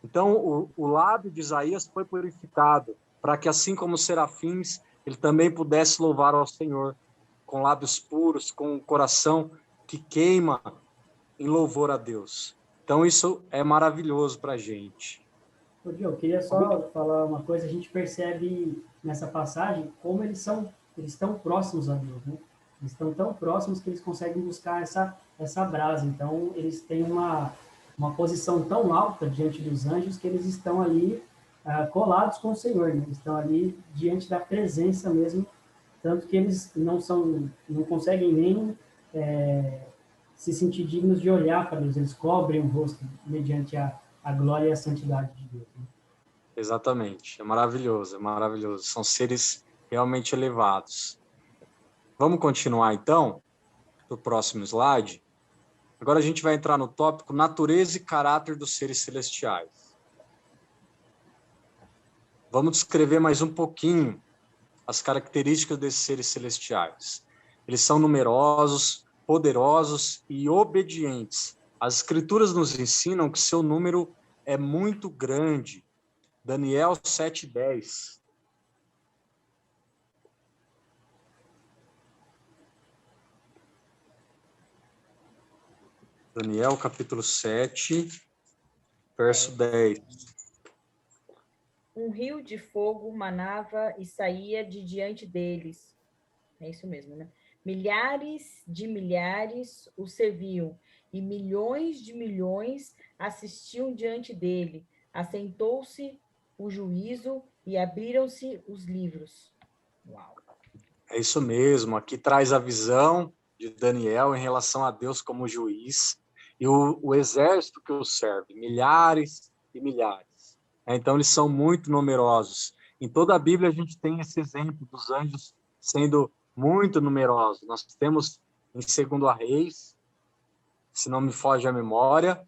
Speaker 2: Então, o lábio de Isaías foi purificado, para que, assim como os serafins, ele também pudesse louvar ao Senhor, com lábios puros, com um coração que queima em louvor a Deus. Então, isso é maravilhoso para a gente.
Speaker 1: Eu queria só falar uma coisa, a gente percebe nessa passagem como eles estão próximos a Deus, né? Eles estão tão próximos que eles conseguem buscar essa brasa. Então, eles têm uma posição tão alta diante dos anjos que eles estão ali colados com o Senhor, né? Eles estão ali diante da presença mesmo, tanto que eles não conseguem nem se sentir dignos de olhar para Deus, eles cobrem o rosto mediante a glória e a santidade de Deus, né?
Speaker 2: Exatamente, é maravilhoso, são seres realmente elevados. Vamos continuar então, para o próximo slide. Agora a gente vai entrar no tópico natureza e caráter dos seres celestiais. Vamos descrever mais um pouquinho as características desses seres celestiais. Eles são numerosos, poderosos e obedientes. As escrituras nos ensinam que seu número é muito grande. Daniel 7:10. Daniel capítulo 7, verso 10.
Speaker 3: Um rio de fogo manava e saía de diante deles. É isso mesmo, né? Milhares de milhares o serviam, e milhões de milhões assistiam diante dele. Assentou-se o juízo e abriram-se os livros. Uau!
Speaker 2: É isso mesmo, aqui traz a visão de Daniel em relação a Deus como juiz e o exército que o serve, milhares e milhares. Então, eles são muito numerosos. Em toda a Bíblia, a gente tem esse exemplo dos anjos sendo muito numerosos. Nós temos em 2 Reis, se não me foge a memória,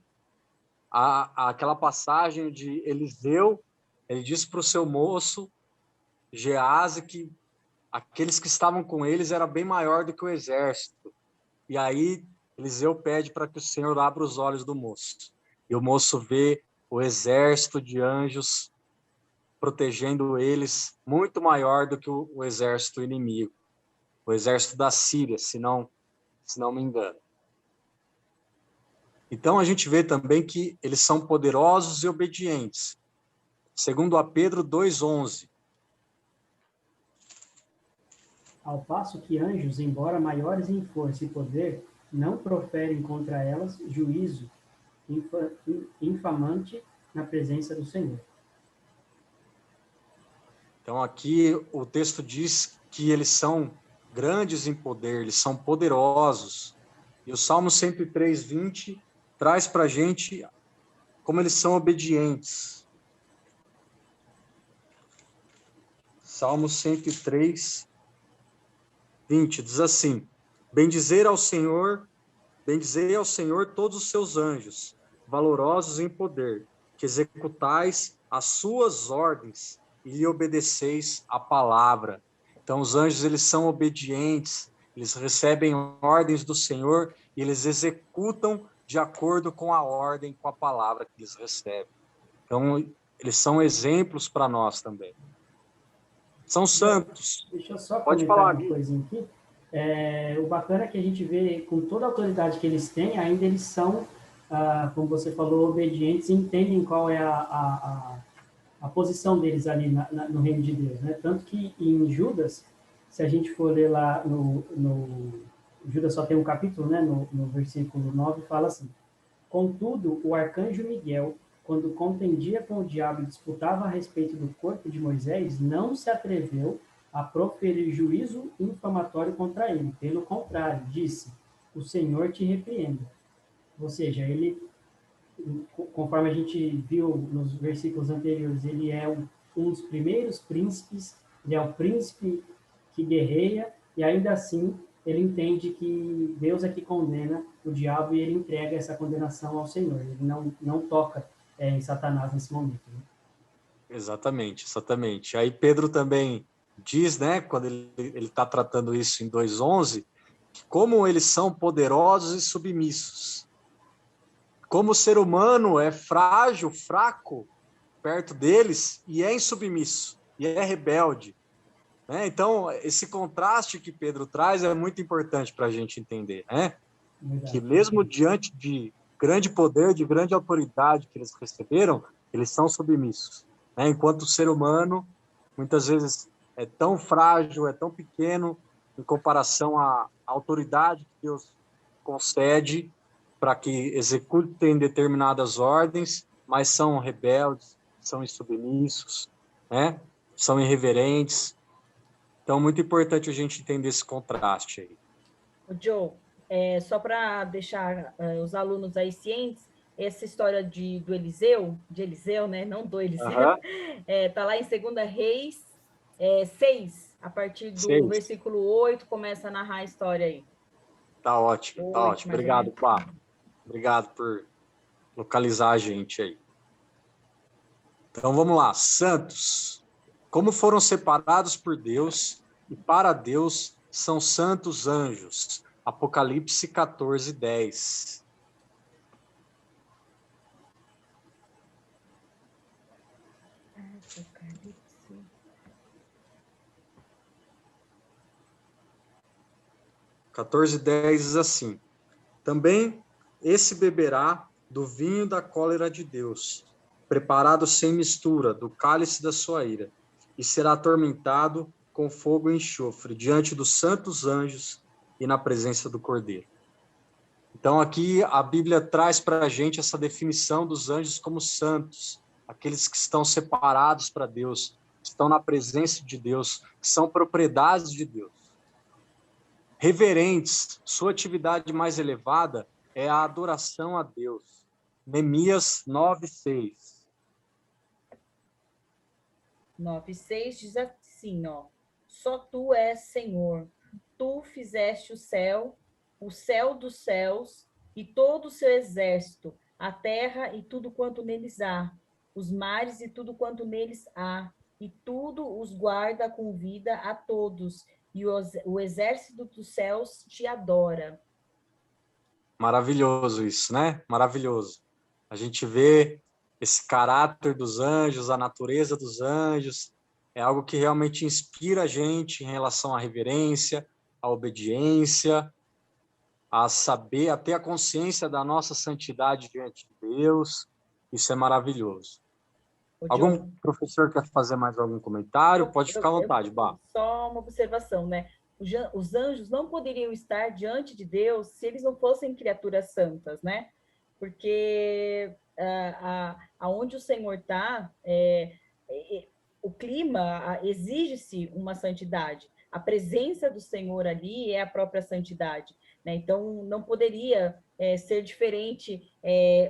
Speaker 2: aquela passagem de Eliseu, ele disse para o seu moço, Geazi, que aqueles que estavam com eles era bem maior do que o exército. E aí Eliseu pede para que o Senhor abra os olhos do moço. E o moço vê o exército de anjos protegendo eles, muito maior do que o exército inimigo, o exército da Síria, se não me engano. Então a gente vê também que eles são poderosos e obedientes. Segundo a Pedro 2:11.
Speaker 1: Ao passo que anjos, embora maiores em força e poder, não proferem contra elas juízo infamante na presença do Senhor.
Speaker 2: Então aqui o texto diz que eles são grandes em poder, eles são poderosos. E o Salmo 103:20 traz para a gente como eles são obedientes. Salmo 103:20 diz assim: Bendizei ao Senhor todos os seus anjos, valorosos em poder, que executais as suas ordens e lhe obedeceis a palavra. Então, os anjos, eles são obedientes, eles recebem ordens do Senhor e eles executam de acordo com a ordem, com a palavra que eles recebem. Então, eles são exemplos para nós também. São santos.
Speaker 1: Deixa eu só
Speaker 2: Pode
Speaker 1: comentar
Speaker 2: falar,
Speaker 1: uma coisinha aqui. O bacana é que a gente vê, com toda a autoridade que eles têm, ainda eles são, como você falou, obedientes e entendem qual é a posição deles ali no reino de Deus, né? Tanto que em Judas, se a gente for ler lá Judas só tem um capítulo, né? No versículo 9 fala assim: contudo, o arcanjo Miguel, quando contendia com o diabo e disputava a respeito do corpo de Moisés, não se atreveu a proferir juízo infamatório contra ele. Pelo contrário, disse: o Senhor te repreenda. Ou seja, ele, conforme a gente viu nos versículos anteriores, ele é um dos primeiros príncipes, ele é o príncipe que guerreia, e ainda assim ele entende que Deus é que condena o diabo e ele entrega essa condenação ao Senhor. Ele não toca em Satanás nesse momento. Né?
Speaker 2: Exatamente, exatamente. Aí Pedro também diz, né, quando ele está tratando isso em 2:11, que como eles são poderosos e submissos. Como o ser humano é frágil, fraco, perto deles, e é insubmisso, e é rebelde. Né? Então, esse contraste que Pedro traz é muito importante para a gente entender, né? Que mesmo diante de grande poder, de grande autoridade que eles receberam, eles são submissos. Né? Enquanto o ser humano, muitas vezes, é tão frágil, é tão pequeno, em comparação à autoridade que Deus concede para que executem determinadas ordens, mas são rebeldes, são insubmissos, né? São irreverentes. Então, muito importante a gente entender esse contraste aí.
Speaker 3: O Joe, só para deixar os alunos aí cientes, essa história do Eliseu, de Eliseu, né? Não do Eliseu, tá lá em 2 Reis 6, a partir do
Speaker 2: 6.
Speaker 3: versículo 8, começa a narrar a história aí.
Speaker 2: Tá ótimo, tá ótimo. Obrigado, Pá. Obrigado por localizar a gente aí. Então, vamos lá. Santos. Como foram separados por Deus e para Deus são santos anjos. Apocalipse 14:10.
Speaker 3: Apocalipse.
Speaker 2: 14:10 diz assim: também esse beberá do vinho da cólera de Deus, preparado sem mistura, do cálice da sua ira, e será atormentado com fogo e enxofre, diante dos santos anjos e na presença do Cordeiro. Então, aqui a Bíblia traz para a gente essa definição dos anjos como santos, aqueles que estão separados para Deus, que estão na presença de Deus, que são propriedades de Deus. Reverentes, sua atividade mais elevada é a adoração a Deus. Neemias 9:6.
Speaker 3: 9:6 diz assim, ó: só tu és Senhor, tu fizeste o céu dos céus e todo o seu exército, a terra e tudo quanto neles há, os mares e tudo quanto neles há, e tudo os guarda com vida a todos, e o exército dos céus te adora.
Speaker 2: Maravilhoso isso, né? Maravilhoso. A gente vê esse caráter dos anjos, a natureza dos anjos, é algo que realmente inspira a gente em relação à reverência, à obediência, a saber, a ter a consciência da nossa santidade diante de Deus. Isso é maravilhoso. Algum professor quer fazer mais algum comentário? Pode ficar à vontade, Bá.
Speaker 3: Só uma observação, né? Os anjos não poderiam estar diante de Deus se eles não fossem criaturas santas, né? Porque aonde o Senhor está, o clima exige-se uma santidade. A presença do Senhor ali é a própria santidade, né? Então, não poderia ser diferente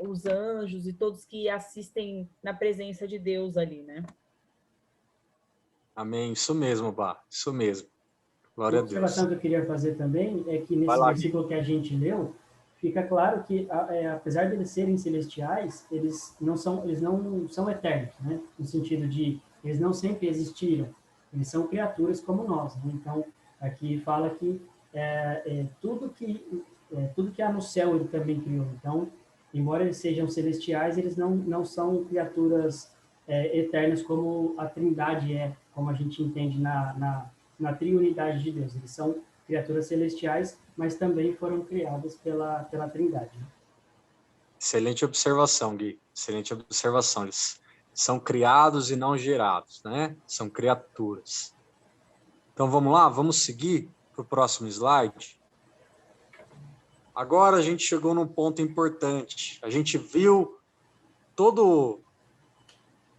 Speaker 3: os anjos e todos que assistem na presença de Deus ali, né?
Speaker 2: Amém. Isso mesmo, Bá. Isso mesmo. Glória a Deus.
Speaker 1: Uma observação que eu queria fazer também é que nesse versículo que a gente leu, fica claro que, apesar de eles serem celestiais, eles não são eternos, né? No sentido de eles não sempre existiram. Eles são criaturas como nós. Né? Então, aqui fala que tudo que há no céu ele também criou. Então, embora eles sejam celestiais, eles não são criaturas eternas como a Trindade é, como a gente entende na triunidade de Deus. Eles são criaturas celestiais, mas também foram criadas pela Trindade.
Speaker 2: Excelente observação, Gui. Excelente observação. Eles são criados e não gerados, né? São criaturas. Então, vamos lá? Vamos seguir para o próximo slide? agora a gente chegou num ponto importante. A gente viu todo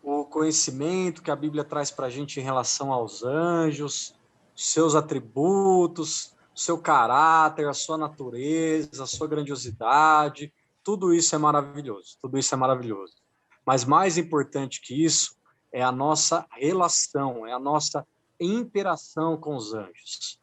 Speaker 2: o conhecimento que a Bíblia traz para a gente em relação aos anjos, seus atributos, seu caráter, a sua natureza, a sua grandiosidade. Tudo isso é maravilhoso. Tudo isso é maravilhoso. Mas mais importante que isso é a nossa relação, é a nossa interação com os anjos.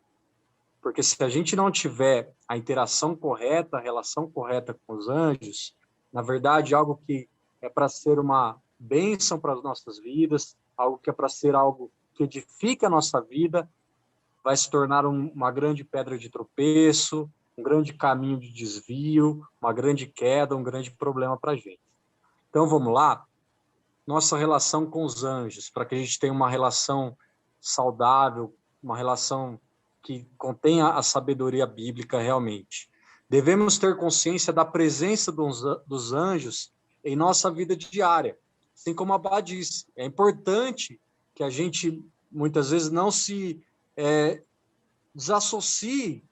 Speaker 2: Porque se a gente não tiver a interação correta, a relação correta com os anjos, na verdade, algo que é para ser uma bênção para as nossas vidas, algo que é para ser algo que edifica a nossa vida, vai se tornar uma grande pedra de tropeço, um grande caminho de desvio, uma grande queda, um grande problema para a gente. Então, vamos lá? Nossa relação com os anjos, para que a gente tenha uma relação saudável, uma relação que contenha a sabedoria bíblica realmente. Devemos ter consciência da presença dos anjos em nossa vida diária. Assim como a Bá disse, é importante que a gente, muitas vezes, não se desassocie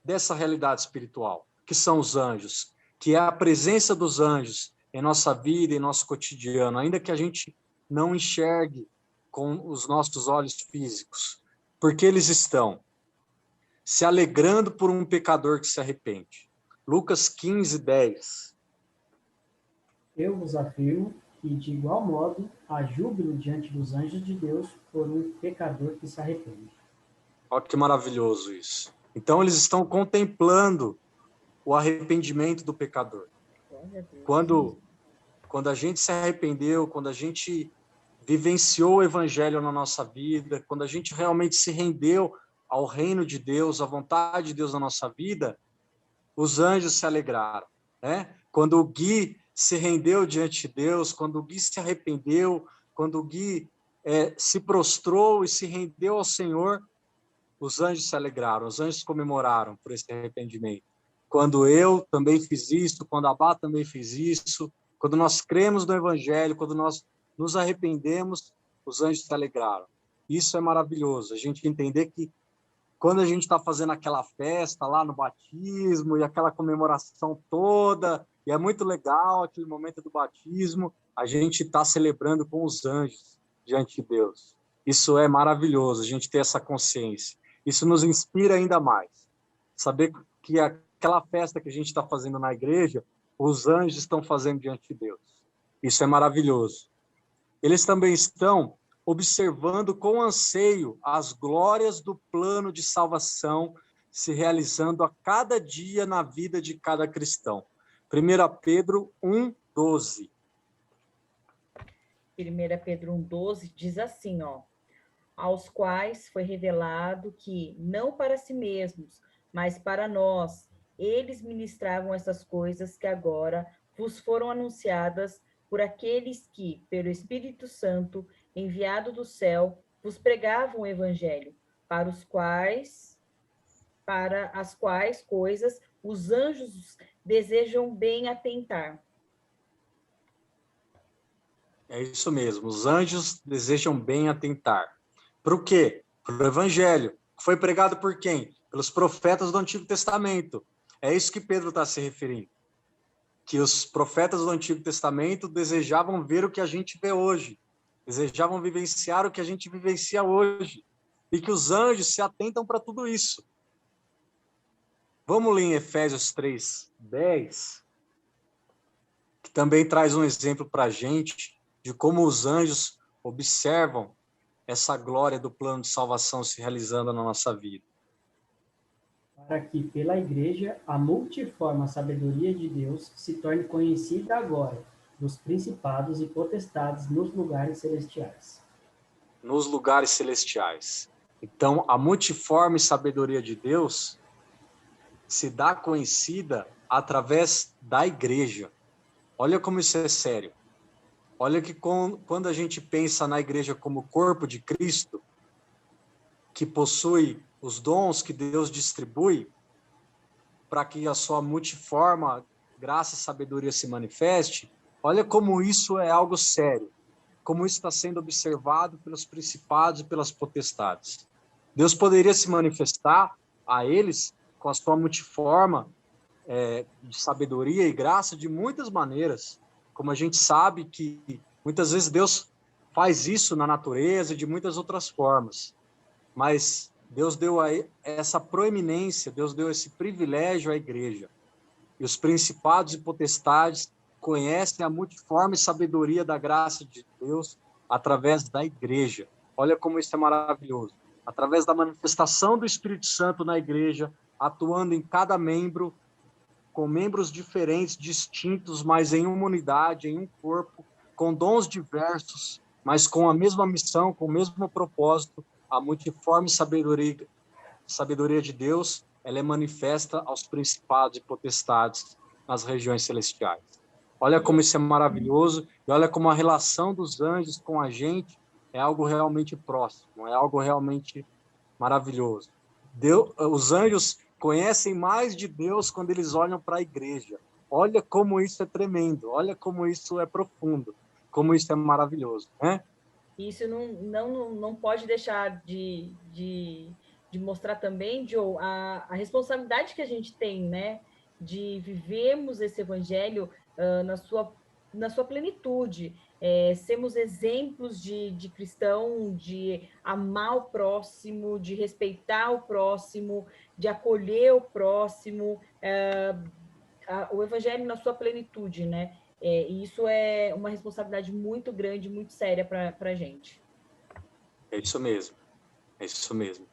Speaker 2: dessa realidade espiritual, que são os anjos, que é a presença dos anjos em nossa vida, em nosso cotidiano, ainda que a gente não enxergue com os nossos olhos físicos, porque eles estão se alegrando por um pecador que se arrepende. Lucas 15, 10.
Speaker 1: Eu vos afirmo que, de igual modo, há júbilo diante dos anjos de Deus por um pecador que se arrepende.
Speaker 2: Olha que maravilhoso isso. Então, eles estão contemplando o arrependimento do pecador. Quando a gente se arrependeu, quando a gente vivenciou o evangelho na nossa vida, quando a gente realmente se rendeu ao reino de Deus, à vontade de Deus na nossa vida, os anjos se alegraram, né? Quando o Gui se rendeu diante de Deus, quando o Gui se arrependeu, quando o Gui se prostrou e se rendeu ao Senhor, os anjos se alegraram, os anjos comemoraram por esse arrependimento. Quando eu também fiz isso, quando a Bá também fez isso, quando nós cremos no Evangelho, quando nós nos arrependemos, os anjos se alegraram. Isso é maravilhoso, a gente entender que quando a gente está fazendo aquela festa lá no batismo e aquela comemoração toda, e é muito legal aquele momento do batismo, a gente está celebrando com os anjos diante de Deus. Isso é maravilhoso, a gente ter essa consciência. Isso nos inspira ainda mais. Saber que aquela festa que a gente está fazendo na igreja, os anjos estão fazendo diante de Deus. Isso é maravilhoso. Eles também estão observando com anseio as glórias do plano de salvação se realizando a cada dia na vida de cada cristão. 1 Pedro 1:12.
Speaker 3: 1 Pedro 1:12 diz assim, aos quais foi revelado que, não para si mesmos, mas para nós, eles ministravam essas coisas que agora vos foram anunciadas por aqueles que, pelo Espírito Santo, enviado do céu, vos pregavam o evangelho, para as quais coisas os anjos desejam bem atentar.
Speaker 2: É isso mesmo, os anjos desejam bem atentar. Para o quê? Para o evangelho. Foi pregado por quem? Pelos profetas do Antigo Testamento. É isso que Pedro está se referindo. Que os profetas do Antigo Testamento desejavam ver o que a gente vê hoje. Desejavam vivenciar o que a gente vivencia hoje. E que os anjos se atentam para tudo isso. Vamos ler em Efésios 3:10, que também traz um exemplo para a gente de como os anjos observam essa glória do plano de salvação se realizando na nossa vida.
Speaker 1: Para que, pela Igreja, a multiforme sabedoria de Deus se torne conhecida agora dos principados e potestades nos lugares celestiais.
Speaker 2: Nos lugares celestiais. Então, a multiforme sabedoria de Deus se dá conhecida através da igreja. Olha como isso é sério. Olha que quando a gente pensa na igreja como corpo de Cristo, que possui os dons que Deus distribui para que a sua multiforme graça e sabedoria se manifeste, olha como isso é algo sério, como isso está sendo observado pelos principados e pelas potestades. Deus poderia se manifestar a eles com a sua multiforme de sabedoria e graça de muitas maneiras, como a gente sabe que muitas vezes Deus faz isso na natureza e de muitas outras formas, mas Deus deu essa proeminência, Deus deu esse privilégio à igreja. E os principados e potestades conhecem a multiforme sabedoria da graça de Deus através da igreja. Olha como isso é maravilhoso. Através da manifestação do Espírito Santo na igreja, atuando em cada membro, com membros diferentes, distintos, mas em uma unidade, em um corpo, com dons diversos, mas com a mesma missão, com o mesmo propósito, a multiforme sabedoria de Deus, ela é manifesta aos principados e potestades nas regiões celestiais. Olha como isso é maravilhoso, e olha como a relação dos anjos com a gente é algo realmente próximo, é algo realmente maravilhoso. Os anjos conhecem mais de Deus quando eles olham para a igreja. Olha como isso é tremendo, olha como isso é profundo, como isso é maravilhoso, né?
Speaker 3: Isso não pode deixar de mostrar também, Joe, a responsabilidade que a gente tem, né, de vivermos esse evangelho na sua plenitude, sermos exemplos de cristão, de amar o próximo, de respeitar o próximo, de acolher o próximo, o evangelho na sua plenitude, né? E isso é uma responsabilidade muito grande, muito séria para a gente.
Speaker 2: É isso mesmo, é isso mesmo.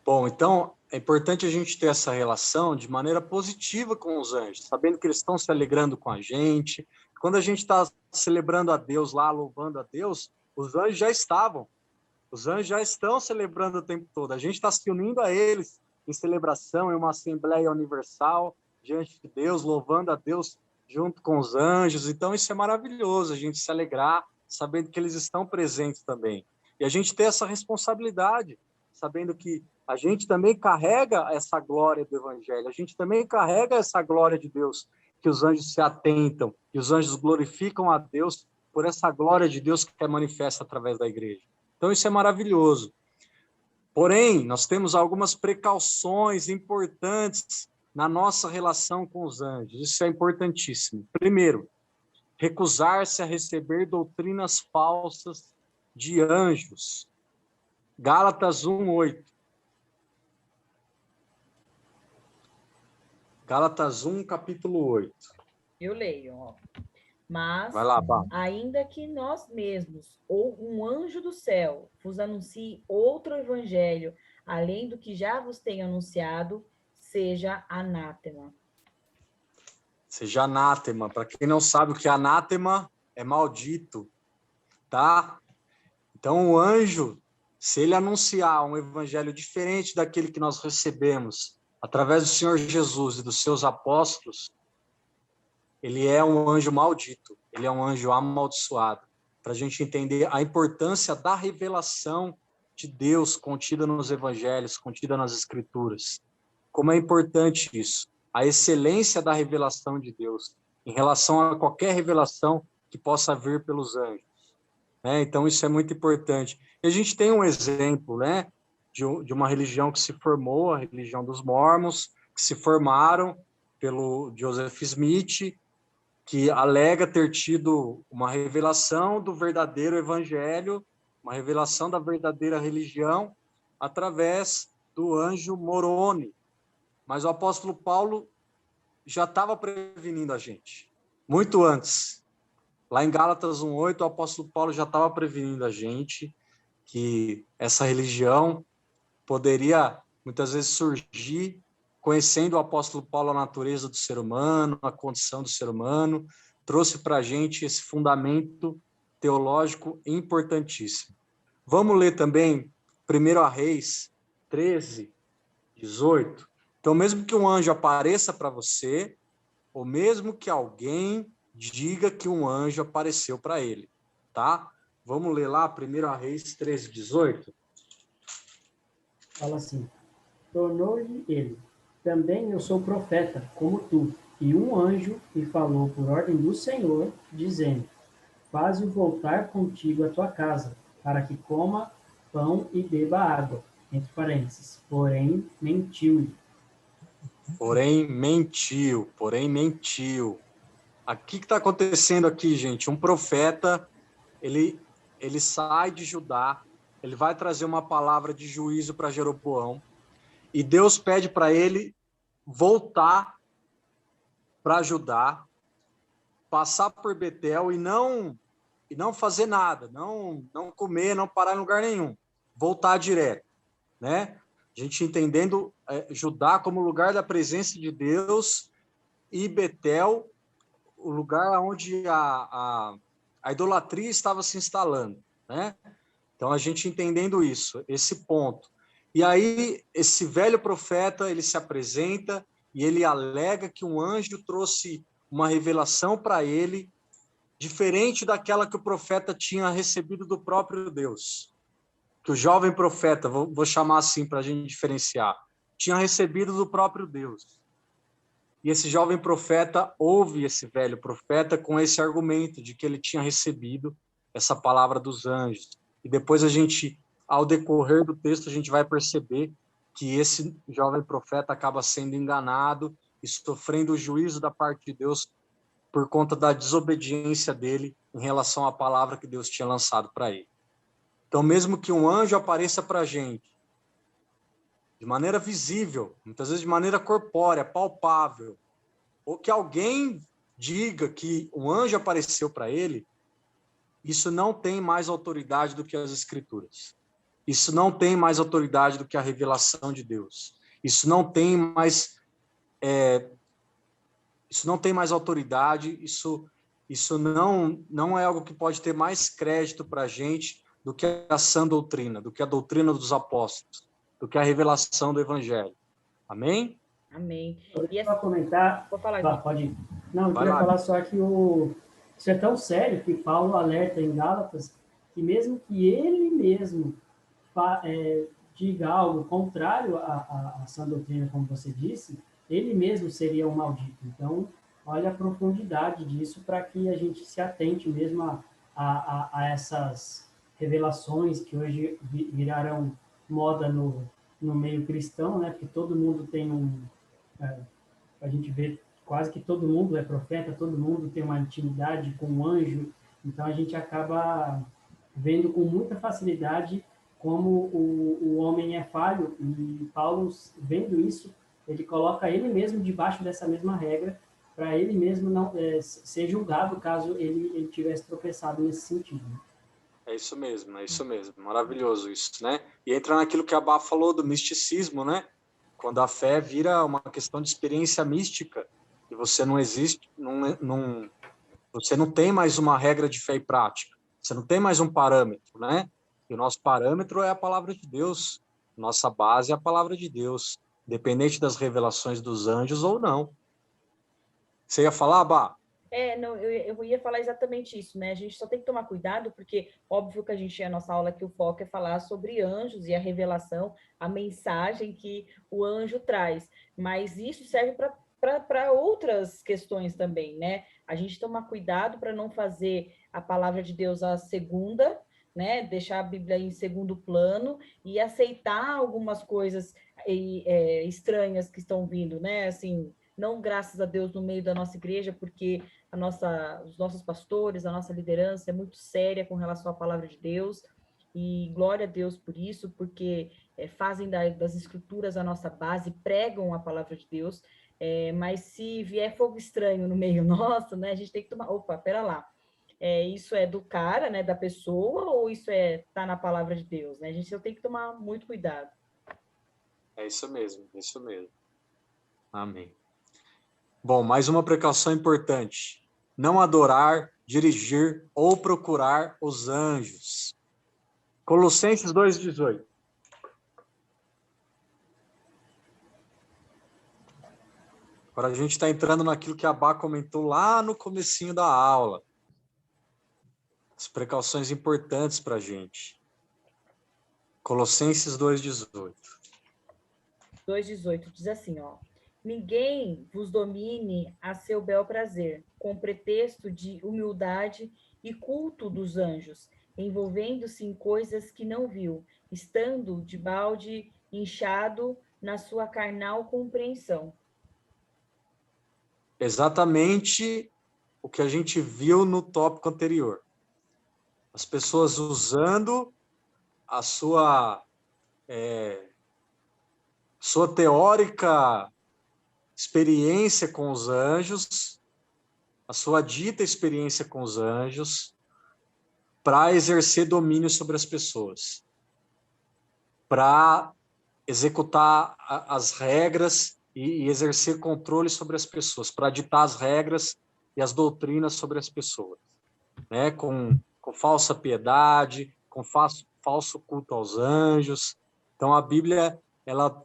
Speaker 2: Bom, então, é importante a gente ter essa relação de maneira positiva com os anjos, sabendo que eles estão se alegrando com a gente. Quando a gente está celebrando a Deus lá, louvando a Deus, os anjos já estavam. Os anjos já estão celebrando o tempo todo. A gente está se unindo a eles em celebração, em uma assembleia universal, diante de Deus, louvando a Deus junto com os anjos. Então, isso é maravilhoso, a gente se alegrar, sabendo que eles estão presentes também. E a gente ter essa responsabilidade, sabendo que a gente também carrega essa glória do Evangelho, a gente também carrega essa glória de Deus, que os anjos se atentam, que os anjos glorificam a Deus por essa glória de Deus que é manifesta através da igreja. Então, isso é maravilhoso. Porém, nós temos algumas precauções importantes na nossa relação com os anjos. Isso é importantíssimo. Primeiro, recusar-se a receber doutrinas falsas de anjos. Gálatas 1:8. Gálatas 1, capítulo 8.
Speaker 3: Eu leio, ó. Mas,
Speaker 2: vai lá,
Speaker 3: ainda que nós mesmos, ou um anjo do céu, vos anuncie outro evangelho, além do que já vos tenho anunciado, seja anátema.
Speaker 2: Seja anátema. Para quem não sabe o que é anátema, é maldito, tá? Então, o anjo, se ele anunciar um evangelho diferente daquele que nós recebemos através do Senhor Jesus e dos seus apóstolos, ele é um anjo maldito, ele é um anjo amaldiçoado, para a gente entender a importância da revelação de Deus contida nos evangelhos, contida nas escrituras. Como é importante isso, a excelência da revelação de Deus em relação a qualquer revelação que possa vir pelos anjos. Então, isso é muito importante. E a gente tem um exemplo, né, de uma religião que se formou, a religião dos Mormons, que se formaram pelo Joseph Smith, que alega ter tido uma revelação do verdadeiro evangelho, uma revelação da verdadeira religião, através do anjo Moroni. Mas o apóstolo Paulo já estava prevenindo a gente, muito antes. Lá em Gálatas 1:8, o apóstolo Paulo já estava prevenindo a gente que essa religião poderia, muitas vezes, surgir, conhecendo o apóstolo Paulo a natureza do ser humano, a condição do ser humano, trouxe para a gente esse fundamento teológico importantíssimo. Vamos ler também 1 Reis 13:18. Então, mesmo que um anjo apareça para você, ou mesmo que alguém diga que um anjo apareceu para ele, tá? Vamos ler lá 1 Reis 13:18.
Speaker 1: Fala assim: tornou-lhe ele: também eu sou profeta, como tu. E um anjo me falou por ordem do Senhor, dizendo: faze-o voltar contigo à tua casa, para que coma pão e beba água. Entre parênteses, porém mentiu-lhe.
Speaker 2: Porém mentiu. Aqui que está acontecendo aqui, gente? Um profeta, ele sai de Judá, ele vai trazer uma palavra de juízo para Jeroboão, e Deus pede para ele voltar para Judá, passar por Betel e não fazer nada, não comer, não parar em lugar nenhum, voltar direto, né? A gente entendendo Judá como lugar da presença de Deus e Betel, o lugar onde a idolatria estava se instalando, né? Então, a gente entendendo isso, esse ponto. E aí, esse velho profeta, ele se apresenta e ele alega que um anjo trouxe uma revelação para ele, diferente daquela que o profeta tinha recebido do próprio Deus. Que o jovem profeta, vou chamar assim para a gente diferenciar, tinha recebido do próprio Deus. E esse jovem profeta ouve esse velho profeta com esse argumento de que ele tinha recebido essa palavra dos anjos. E depois a gente, ao decorrer do texto, a gente vai perceber que esse jovem profeta acaba sendo enganado e sofrendo o juízo da parte de Deus por conta da desobediência dele em relação à palavra que Deus tinha lançado para ele. Então, mesmo que um anjo apareça para a gente de maneira visível, muitas vezes de maneira corpórea, palpável, ou que alguém diga que um anjo apareceu para ele, isso não tem mais autoridade do que as Escrituras. Isso não tem mais autoridade do que a revelação de Deus. Isso não tem mais autoridade. Isso não é algo que pode ter mais crédito para a gente do que a sã doutrina, do que a doutrina dos apóstolos, do que a revelação do Evangelho. Amém?
Speaker 3: Amém.
Speaker 1: Eu queria comentar.
Speaker 3: Vou falar.
Speaker 1: Pode ir. Não, eu queria falar só que isso é tão sério que Paulo alerta em Gálatas que mesmo que ele mesmo diga algo contrário à sã doutrina, como você disse, ele mesmo seria um maldito. Então, olha a profundidade disso para que a gente se atente mesmo a essas revelações que hoje viraram moda no meio cristão, né? Porque todo mundo tem a gente vê quase que todo mundo é profeta, todo mundo tem uma intimidade com um anjo, então a gente acaba vendo com muita facilidade como o homem é falho, e Paulo, vendo isso, ele coloca ele mesmo debaixo dessa mesma regra, para ele mesmo não ser julgado caso ele tivesse tropeçado nesse sentido.
Speaker 2: É isso mesmo. Maravilhoso isso, né? E entra naquilo que a Bá falou do misticismo, né? Quando a fé vira uma questão de experiência mística, e você não existe, você não tem mais uma regra de fé e prática, você não tem mais um parâmetro, né? E o nosso parâmetro é a palavra de Deus, nossa base é a palavra de Deus, independente das revelações dos anjos ou não. Você ia falar, Bá?
Speaker 3: Não, eu ia falar exatamente isso, né? A gente só tem que tomar cuidado, porque óbvio que a gente a nossa aula aqui, o foco é falar sobre anjos e a revelação, a mensagem que o anjo traz. Mas isso serve para outras questões também, né? A gente tomar cuidado para não fazer a palavra de Deus a segunda, né? Deixar a Bíblia em segundo plano e aceitar algumas coisas estranhas que estão vindo, né? Assim, não graças a Deus no meio da nossa igreja, porque os nossos pastores, a nossa liderança é muito séria com relação à palavra de Deus, e glória a Deus por isso, porque fazem das escrituras a nossa base, pregam a palavra de Deus, mas se vier fogo estranho no meio nosso, né, a gente tem que tomar, opa, pera lá, isso é do cara, né, da pessoa, ou isso tá na palavra de Deus, né? A gente tem que tomar muito cuidado.
Speaker 2: É isso mesmo. Amém. Bom, mais uma precaução importante. Não adorar, dirigir ou procurar os anjos. Colossenses 2,18. Agora a gente está entrando naquilo que a Bá comentou lá no comecinho da aula. As precauções importantes para a gente. Colossenses 2,18.
Speaker 3: 2,18 diz assim, ó. Ninguém vos domine a seu bel prazer, com pretexto de humildade e culto dos anjos, envolvendo-se em coisas que não viu, estando de balde inchado na sua carnal compreensão.
Speaker 2: exatamente o que a gente viu no tópico anterior. As pessoas usando a sua teórica experiência com os anjos, a sua dita experiência com os anjos, para exercer domínio sobre as pessoas, para executar as regras e exercer controle sobre as pessoas, para ditar as regras e as doutrinas sobre as pessoas, né? Com falsa piedade, com falso culto aos anjos. Então, a Bíblia, ela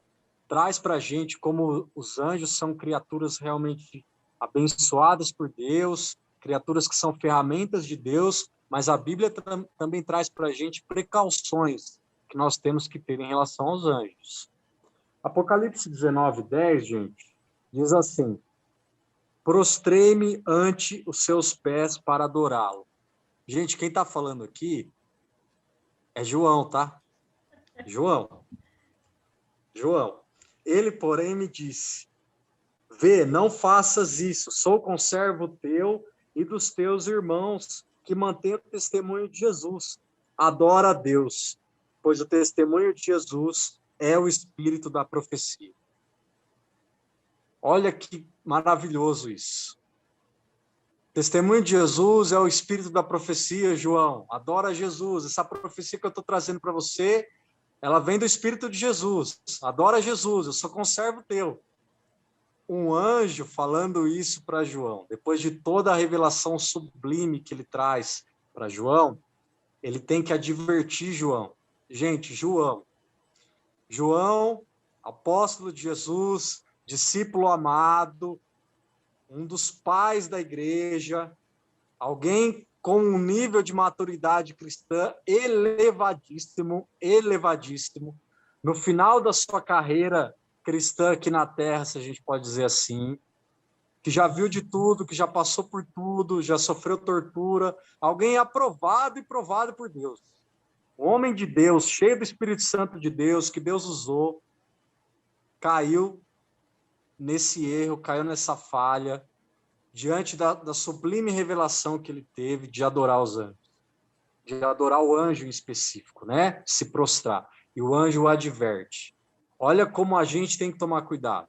Speaker 2: traz para a gente como os anjos são criaturas realmente abençoadas por Deus, criaturas que são ferramentas de Deus, mas a Bíblia também traz para a gente precauções que nós temos que ter em relação aos anjos. Apocalipse 19:10, gente, diz assim: prostrei-me ante os seus pés para adorá-lo. Gente, quem está falando aqui é João, tá? João. Ele, porém, me disse: vê, não faças isso, sou conservo teu e dos teus irmãos que mantêm o testemunho de Jesus. Adora a Deus, pois o testemunho de Jesus é o espírito da profecia. Olha que maravilhoso isso. Testemunho de Jesus é o espírito da profecia, João. Adora Jesus. Essa profecia que eu estou trazendo para você, ela vem do espírito de Jesus. Adora Jesus, eu sou conservo teu. Um anjo falando isso para João, depois de toda a revelação sublime que ele traz para João, ele tem que advertir João. Gente, João, apóstolo de Jesus, discípulo amado, um dos pais da igreja, alguém com um nível de maturidade cristã elevadíssimo, no final da sua carreira cristã aqui na Terra, se a gente pode dizer assim, que já viu de tudo, que já passou por tudo, já sofreu tortura, alguém aprovado e provado por Deus. Um homem de Deus, cheio do Espírito Santo de Deus, que Deus usou, caiu nesse erro, caiu nessa falha, diante da sublime revelação que ele teve de adorar os anjos, de adorar o anjo em específico, né? Se prostrar. E o anjo o adverte. Olha como a gente tem que tomar cuidado.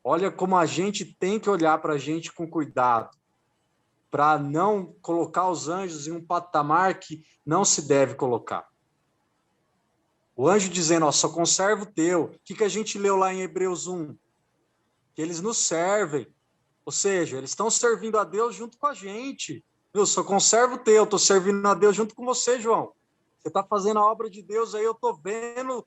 Speaker 2: Olha como a gente tem que olhar para a gente com cuidado, para não colocar os anjos em um patamar que não se deve colocar. O anjo dizendo, ó, só conservo teu. O que a gente leu lá em Hebreus 1? Que eles nos servem. Ou seja, eles estão servindo a Deus junto com a gente. Eu sou conservo teu, estou servindo a Deus junto com você, João. Você está fazendo a obra de Deus aí, eu estou vendo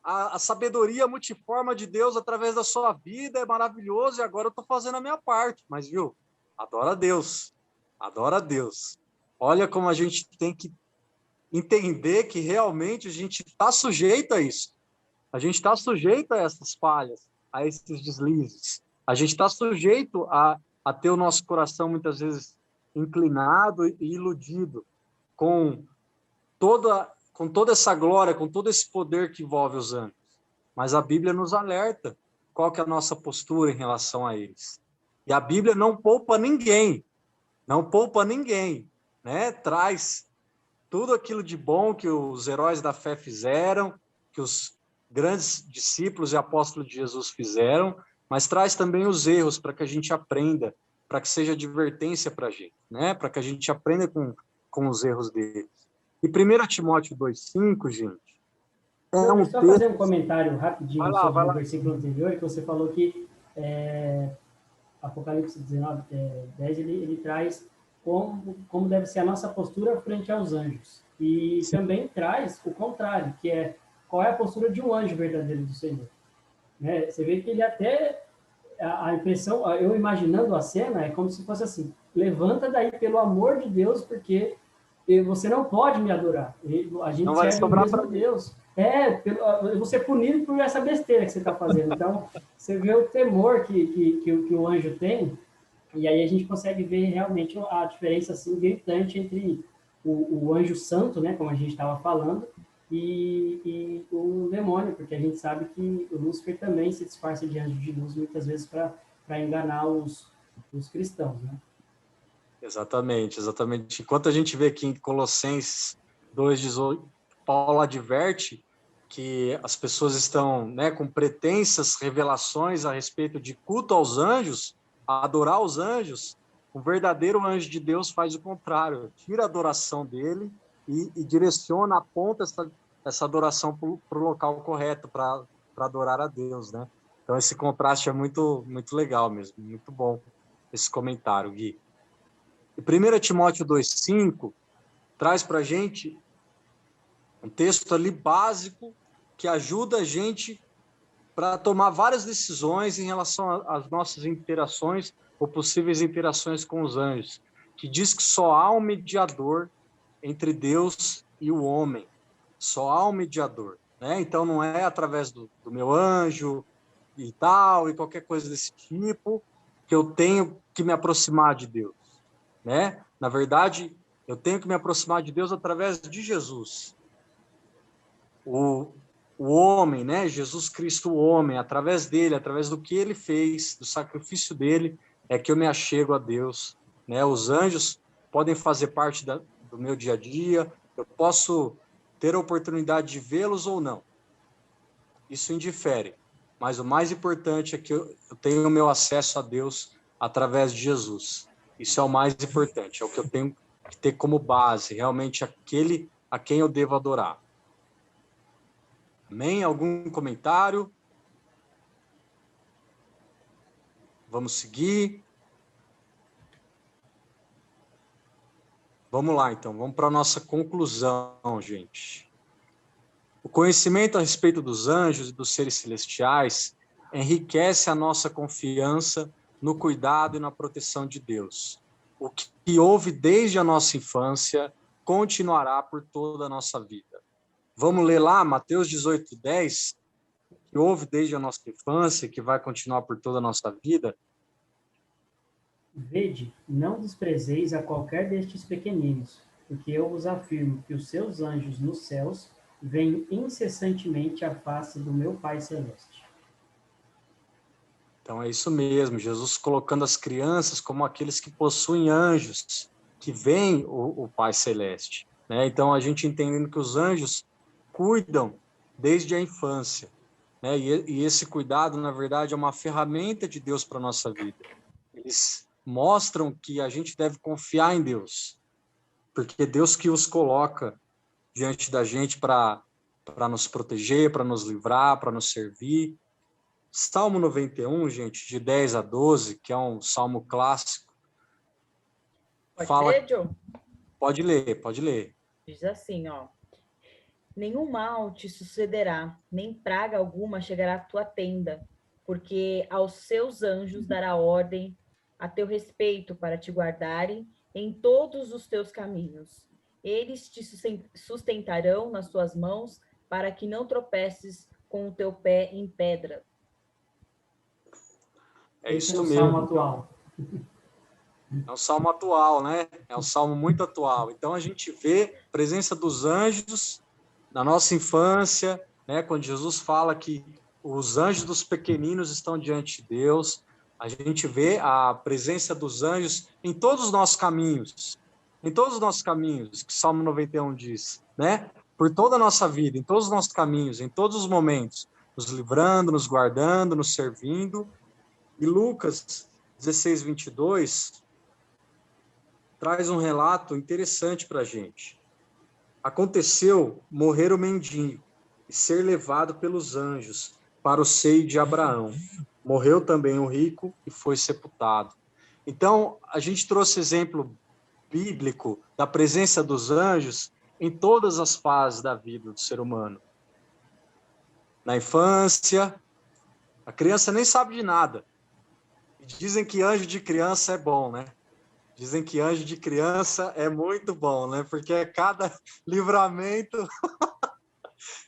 Speaker 2: a sabedoria multiforme de Deus através da sua vida, é maravilhoso, e agora eu estou fazendo a minha parte. Mas, viu, adora a Deus. Adora a Deus. Olha como a gente tem que entender que realmente a gente está sujeito a isso. A gente está sujeito a essas falhas, a esses deslizes. A gente está sujeito a ter o nosso coração, muitas vezes, inclinado e iludido com toda essa glória, com todo esse poder que envolve os anjos. Mas a Bíblia nos alerta qual que é a nossa postura em relação a eles. E a Bíblia não poupa ninguém, né? Traz tudo aquilo de bom que os heróis da fé fizeram, que os grandes discípulos e apóstolos de Jesus fizeram, mas traz também os erros para que a gente aprenda, para que seja advertência para a gente, né? Para que a gente aprenda com os erros deles. E 1 Timóteo 2,5, gente,
Speaker 1: eu só fazer um comentário rapidinho sobre o versículo anterior, que você falou que Apocalipse 19:10, ele traz como deve ser a nossa postura frente aos anjos. E também traz o contrário, que é qual é a postura de um anjo verdadeiro do Senhor. Né? Você vê que ele até, a impressão, eu imaginando a cena, é como se fosse assim, levanta daí pelo amor de Deus, porque você não pode me adorar. A gente serve o mesmo Deus. Eu vou ser punido por essa besteira que você está fazendo. Então, você vê o temor que o anjo tem, e aí a gente consegue ver realmente a diferença assim, gritante entre o anjo santo, né, como a gente estava falando, e o demônio, porque a gente sabe que o Lúcifer também se disfarça de anjo de luz muitas vezes para enganar os os cristãos, né?
Speaker 2: Exatamente, exatamente. Enquanto a gente vê aqui em Colossenses 2,18, Paulo adverte que as pessoas estão, né, com pretensas revelações a respeito de culto aos anjos, a adorar os anjos, o verdadeiro anjo de Deus faz o contrário, tira a adoração dele e direciona, aponta essa adoração para o local correto, para adorar a Deus, né? Então, esse contraste é muito, muito legal mesmo, muito bom esse comentário, Gui. E 1 Timóteo 2,5 traz para a gente um texto ali básico que ajuda a gente para tomar várias decisões em relação às nossas interações ou possíveis interações com os anjos, que diz que só há um mediador entre Deus e o homem. Só há um mediador, né? Então, não é através do meu anjo e tal, e qualquer coisa desse tipo, que eu tenho que me aproximar de Deus, né? Na verdade, eu tenho que me aproximar de Deus através de Jesus. O homem, né? Jesus Cristo, o homem, através dele, através do que ele fez, do sacrifício dele, é que eu me achego a Deus, né? Os anjos podem fazer parte do meu dia a dia, eu posso ter a oportunidade de vê-los ou não. Isso indifere. Mas o mais importante é que eu tenho o meu acesso a Deus através de Jesus. Isso é o mais importante, é o que eu tenho que ter como base, realmente aquele a quem eu devo adorar. Amém? Algum comentário? Vamos seguir. Vamos lá, então. Vamos para a nossa conclusão, gente. O conhecimento a respeito dos anjos e dos seres celestiais enriquece a nossa confiança no cuidado e na proteção de Deus. O que houve desde a nossa infância continuará por toda a nossa vida. Vamos ler lá, Mateus 18:10, que houve desde a nossa infância, que vai continuar por toda a nossa vida.
Speaker 1: Vede, não desprezeis a qualquer destes pequeninos, porque eu vos afirmo que os seus anjos nos céus veem incessantemente a face do meu Pai Celeste.
Speaker 2: Então é isso mesmo, Jesus colocando as crianças como aqueles que possuem anjos, que veem o Pai Celeste, né? Então a gente entendendo que os anjos cuidam desde a infância, né? E esse cuidado, na verdade, é uma ferramenta de Deus para a nossa vida. Eles mostram que a gente deve confiar em Deus, porque é Deus que os coloca diante da gente para nos proteger, para nos livrar, para nos servir. Salmo 91, gente, de 10 a 12, que é um salmo clássico.
Speaker 3: Pode ler, Joe?
Speaker 2: Pode ler, pode ler.
Speaker 3: Diz assim, ó. Nenhum mal te sucederá, nem praga alguma chegará à tua tenda, porque aos seus anjos dará ordem a teu respeito para te guardarem em todos os teus caminhos. Eles te sustentarão nas tuas mãos para que não tropeces com o teu pé em pedra.
Speaker 2: É
Speaker 1: Esse
Speaker 2: isso
Speaker 1: é o
Speaker 2: mesmo.
Speaker 1: salmo atual.
Speaker 2: É um salmo atual, né? É um salmo muito atual. Então a gente vê a presença dos anjos na nossa infância, né? Quando Jesus fala que os anjos dos pequeninos estão diante de Deus, a gente vê a presença dos anjos em todos os nossos caminhos. Em todos os nossos caminhos, que Salmo 91 diz, né? Por toda a nossa vida, em todos os nossos caminhos, em todos os momentos, nos livrando, nos guardando, nos servindo. E Lucas 16:22 traz um relato interessante para a gente. Aconteceu morrer o mendigo e ser levado pelos anjos para o seio de Abraão. Morreu também o rico e foi sepultado. Então, a gente trouxe exemplo bíblico da presença dos anjos em todas as fases da vida do ser humano. Na infância, a criança nem sabe de nada. E dizem que anjo de criança é bom, né? Dizem que anjo de criança é muito bom, né? Porque é cada livramento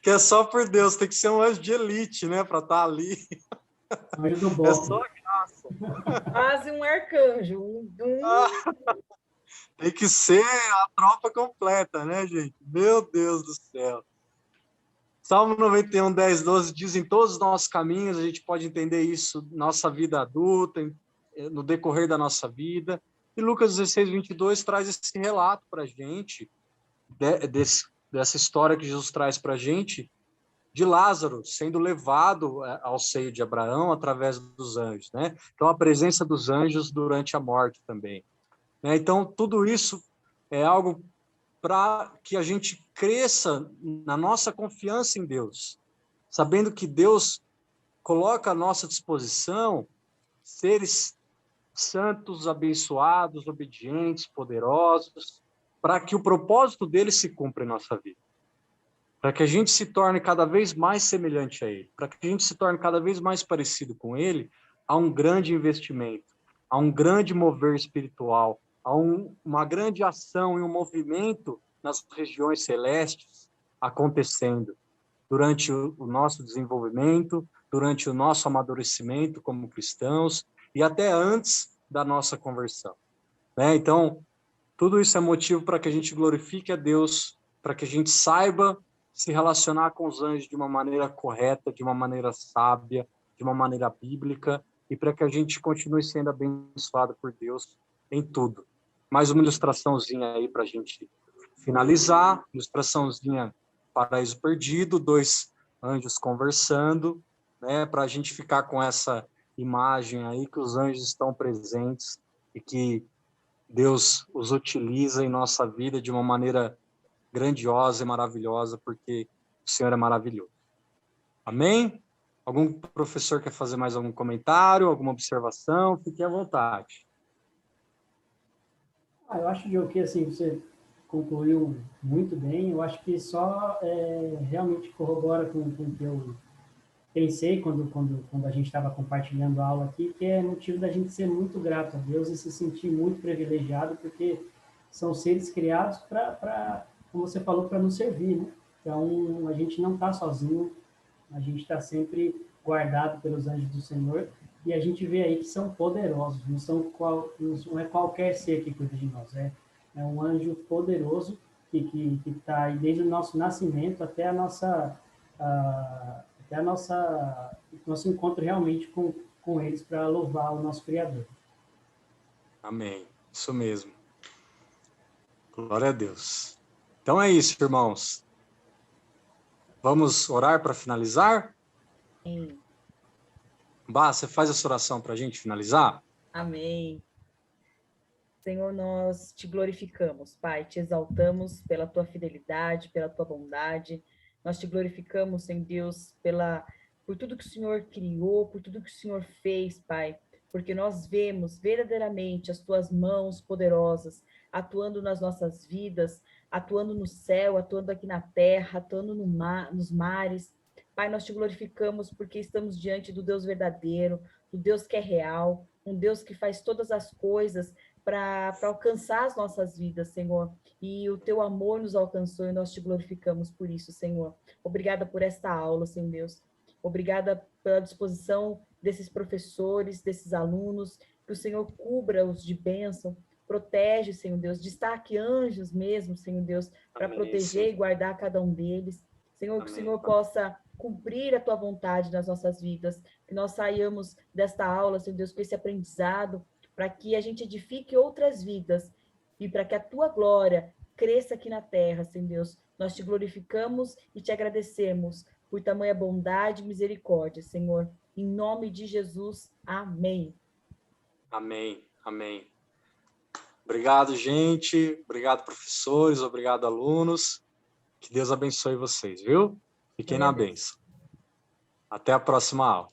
Speaker 2: que é só por Deus. Tem que ser um anjo de elite, né? Para estar ali.
Speaker 1: Anjo do
Speaker 2: É
Speaker 1: bloco.
Speaker 2: só graça.
Speaker 3: Quase um arcanjo.
Speaker 2: Tem que ser a tropa completa, né, gente? Meu Deus do céu. Salmo 91, 10, 12 diz: em todos os nossos caminhos, a gente pode entender isso, nossa vida adulta, no decorrer da nossa vida. E Lucas 16, 22 traz esse relato para a gente, dessa história que Jesus traz para a gente, de Lázaro sendo levado ao seio de Abraão através dos anjos, né? Então, a presença dos anjos durante a morte também, né? Então, tudo isso é algo para que a gente cresça na nossa confiança em Deus, sabendo que Deus coloca à nossa disposição seres santos, abençoados, obedientes, poderosos, para que o propósito dele se cumpra em nossa vida. Para que a gente se torne cada vez mais semelhante a ele, para que a gente se torne cada vez mais parecido com ele, há um grande investimento, há um grande mover espiritual, há uma grande ação e um movimento nas regiões celestes acontecendo durante o nosso desenvolvimento, durante o nosso amadurecimento como cristãos e até antes da nossa conversão, né? Então, tudo isso é motivo para que a gente glorifique a Deus, para que a gente saiba se relacionar com os anjos de uma maneira correta, de uma maneira sábia, de uma maneira bíblica, e para que a gente continue sendo abençoado por Deus em tudo. Mais uma ilustraçãozinha aí para a gente finalizar, ilustraçãozinha Paraíso Perdido, 2 anjos conversando, né, para a gente ficar com essa imagem aí que os anjos estão presentes e que Deus os utiliza em nossa vida de uma maneira grandiosa e maravilhosa, porque o Senhor é maravilhoso. Amém? Algum professor quer fazer mais algum comentário, alguma observação? Fique à vontade.
Speaker 1: Eu acho, Diogo, que assim, você concluiu muito bem. Eu acho que só realmente corrobora com o que eu pensei quando a gente estava compartilhando a aula aqui, que é motivo da gente ser muito grato a Deus e se sentir muito privilegiado, porque são seres criados para, como você falou, para nos servir, né? Então, a gente não está sozinho, a gente está sempre guardado pelos anjos do Senhor, e a gente vê aí que são poderosos, não é qualquer ser que cuida de nós, é um anjo poderoso que está aí desde o nosso nascimento até nosso encontro realmente com eles para louvar o nosso Criador.
Speaker 2: Amém. Isso mesmo. Glória a Deus. Então é isso, irmãos. Vamos orar para finalizar?
Speaker 3: Sim.
Speaker 2: Bah, você faz essa oração para a gente finalizar?
Speaker 3: Amém. Senhor, nós te glorificamos, Pai, te exaltamos pela tua fidelidade, pela tua bondade. Nós te glorificamos, Senhor Deus, por tudo que o Senhor criou, por tudo que o Senhor fez, Pai, porque nós vemos verdadeiramente as tuas mãos poderosas atuando nas nossas vidas, atuando no céu, atuando aqui na terra, atuando nos mares. Pai, nós te glorificamos porque estamos diante do Deus verdadeiro, do Deus que é real, um Deus que faz todas as coisas para alcançar as nossas vidas, Senhor. E o teu amor nos alcançou e nós te glorificamos por isso, Senhor. Obrigada por esta aula, Senhor Deus. Obrigada pela disposição desses professores, desses alunos, que o Senhor cubra-os de bênção, protege, Senhor Deus, destaque anjos mesmo, Senhor Deus, para proteger e guardar cada um deles. Senhor, que o Senhor possa cumprir a tua vontade nas nossas vidas, que nós saiamos desta aula, Senhor Deus, com esse aprendizado, para que a gente edifique outras vidas e para que a tua glória cresça aqui na terra, Senhor Deus. Nós te glorificamos e te agradecemos por tamanha bondade e misericórdia, Senhor. Em nome de Jesus, amém.
Speaker 2: Amém, amém. Obrigado, gente. Obrigado, professores. Obrigado, alunos. Que Deus abençoe vocês, viu? Fiquem na bênção. Até a próxima aula.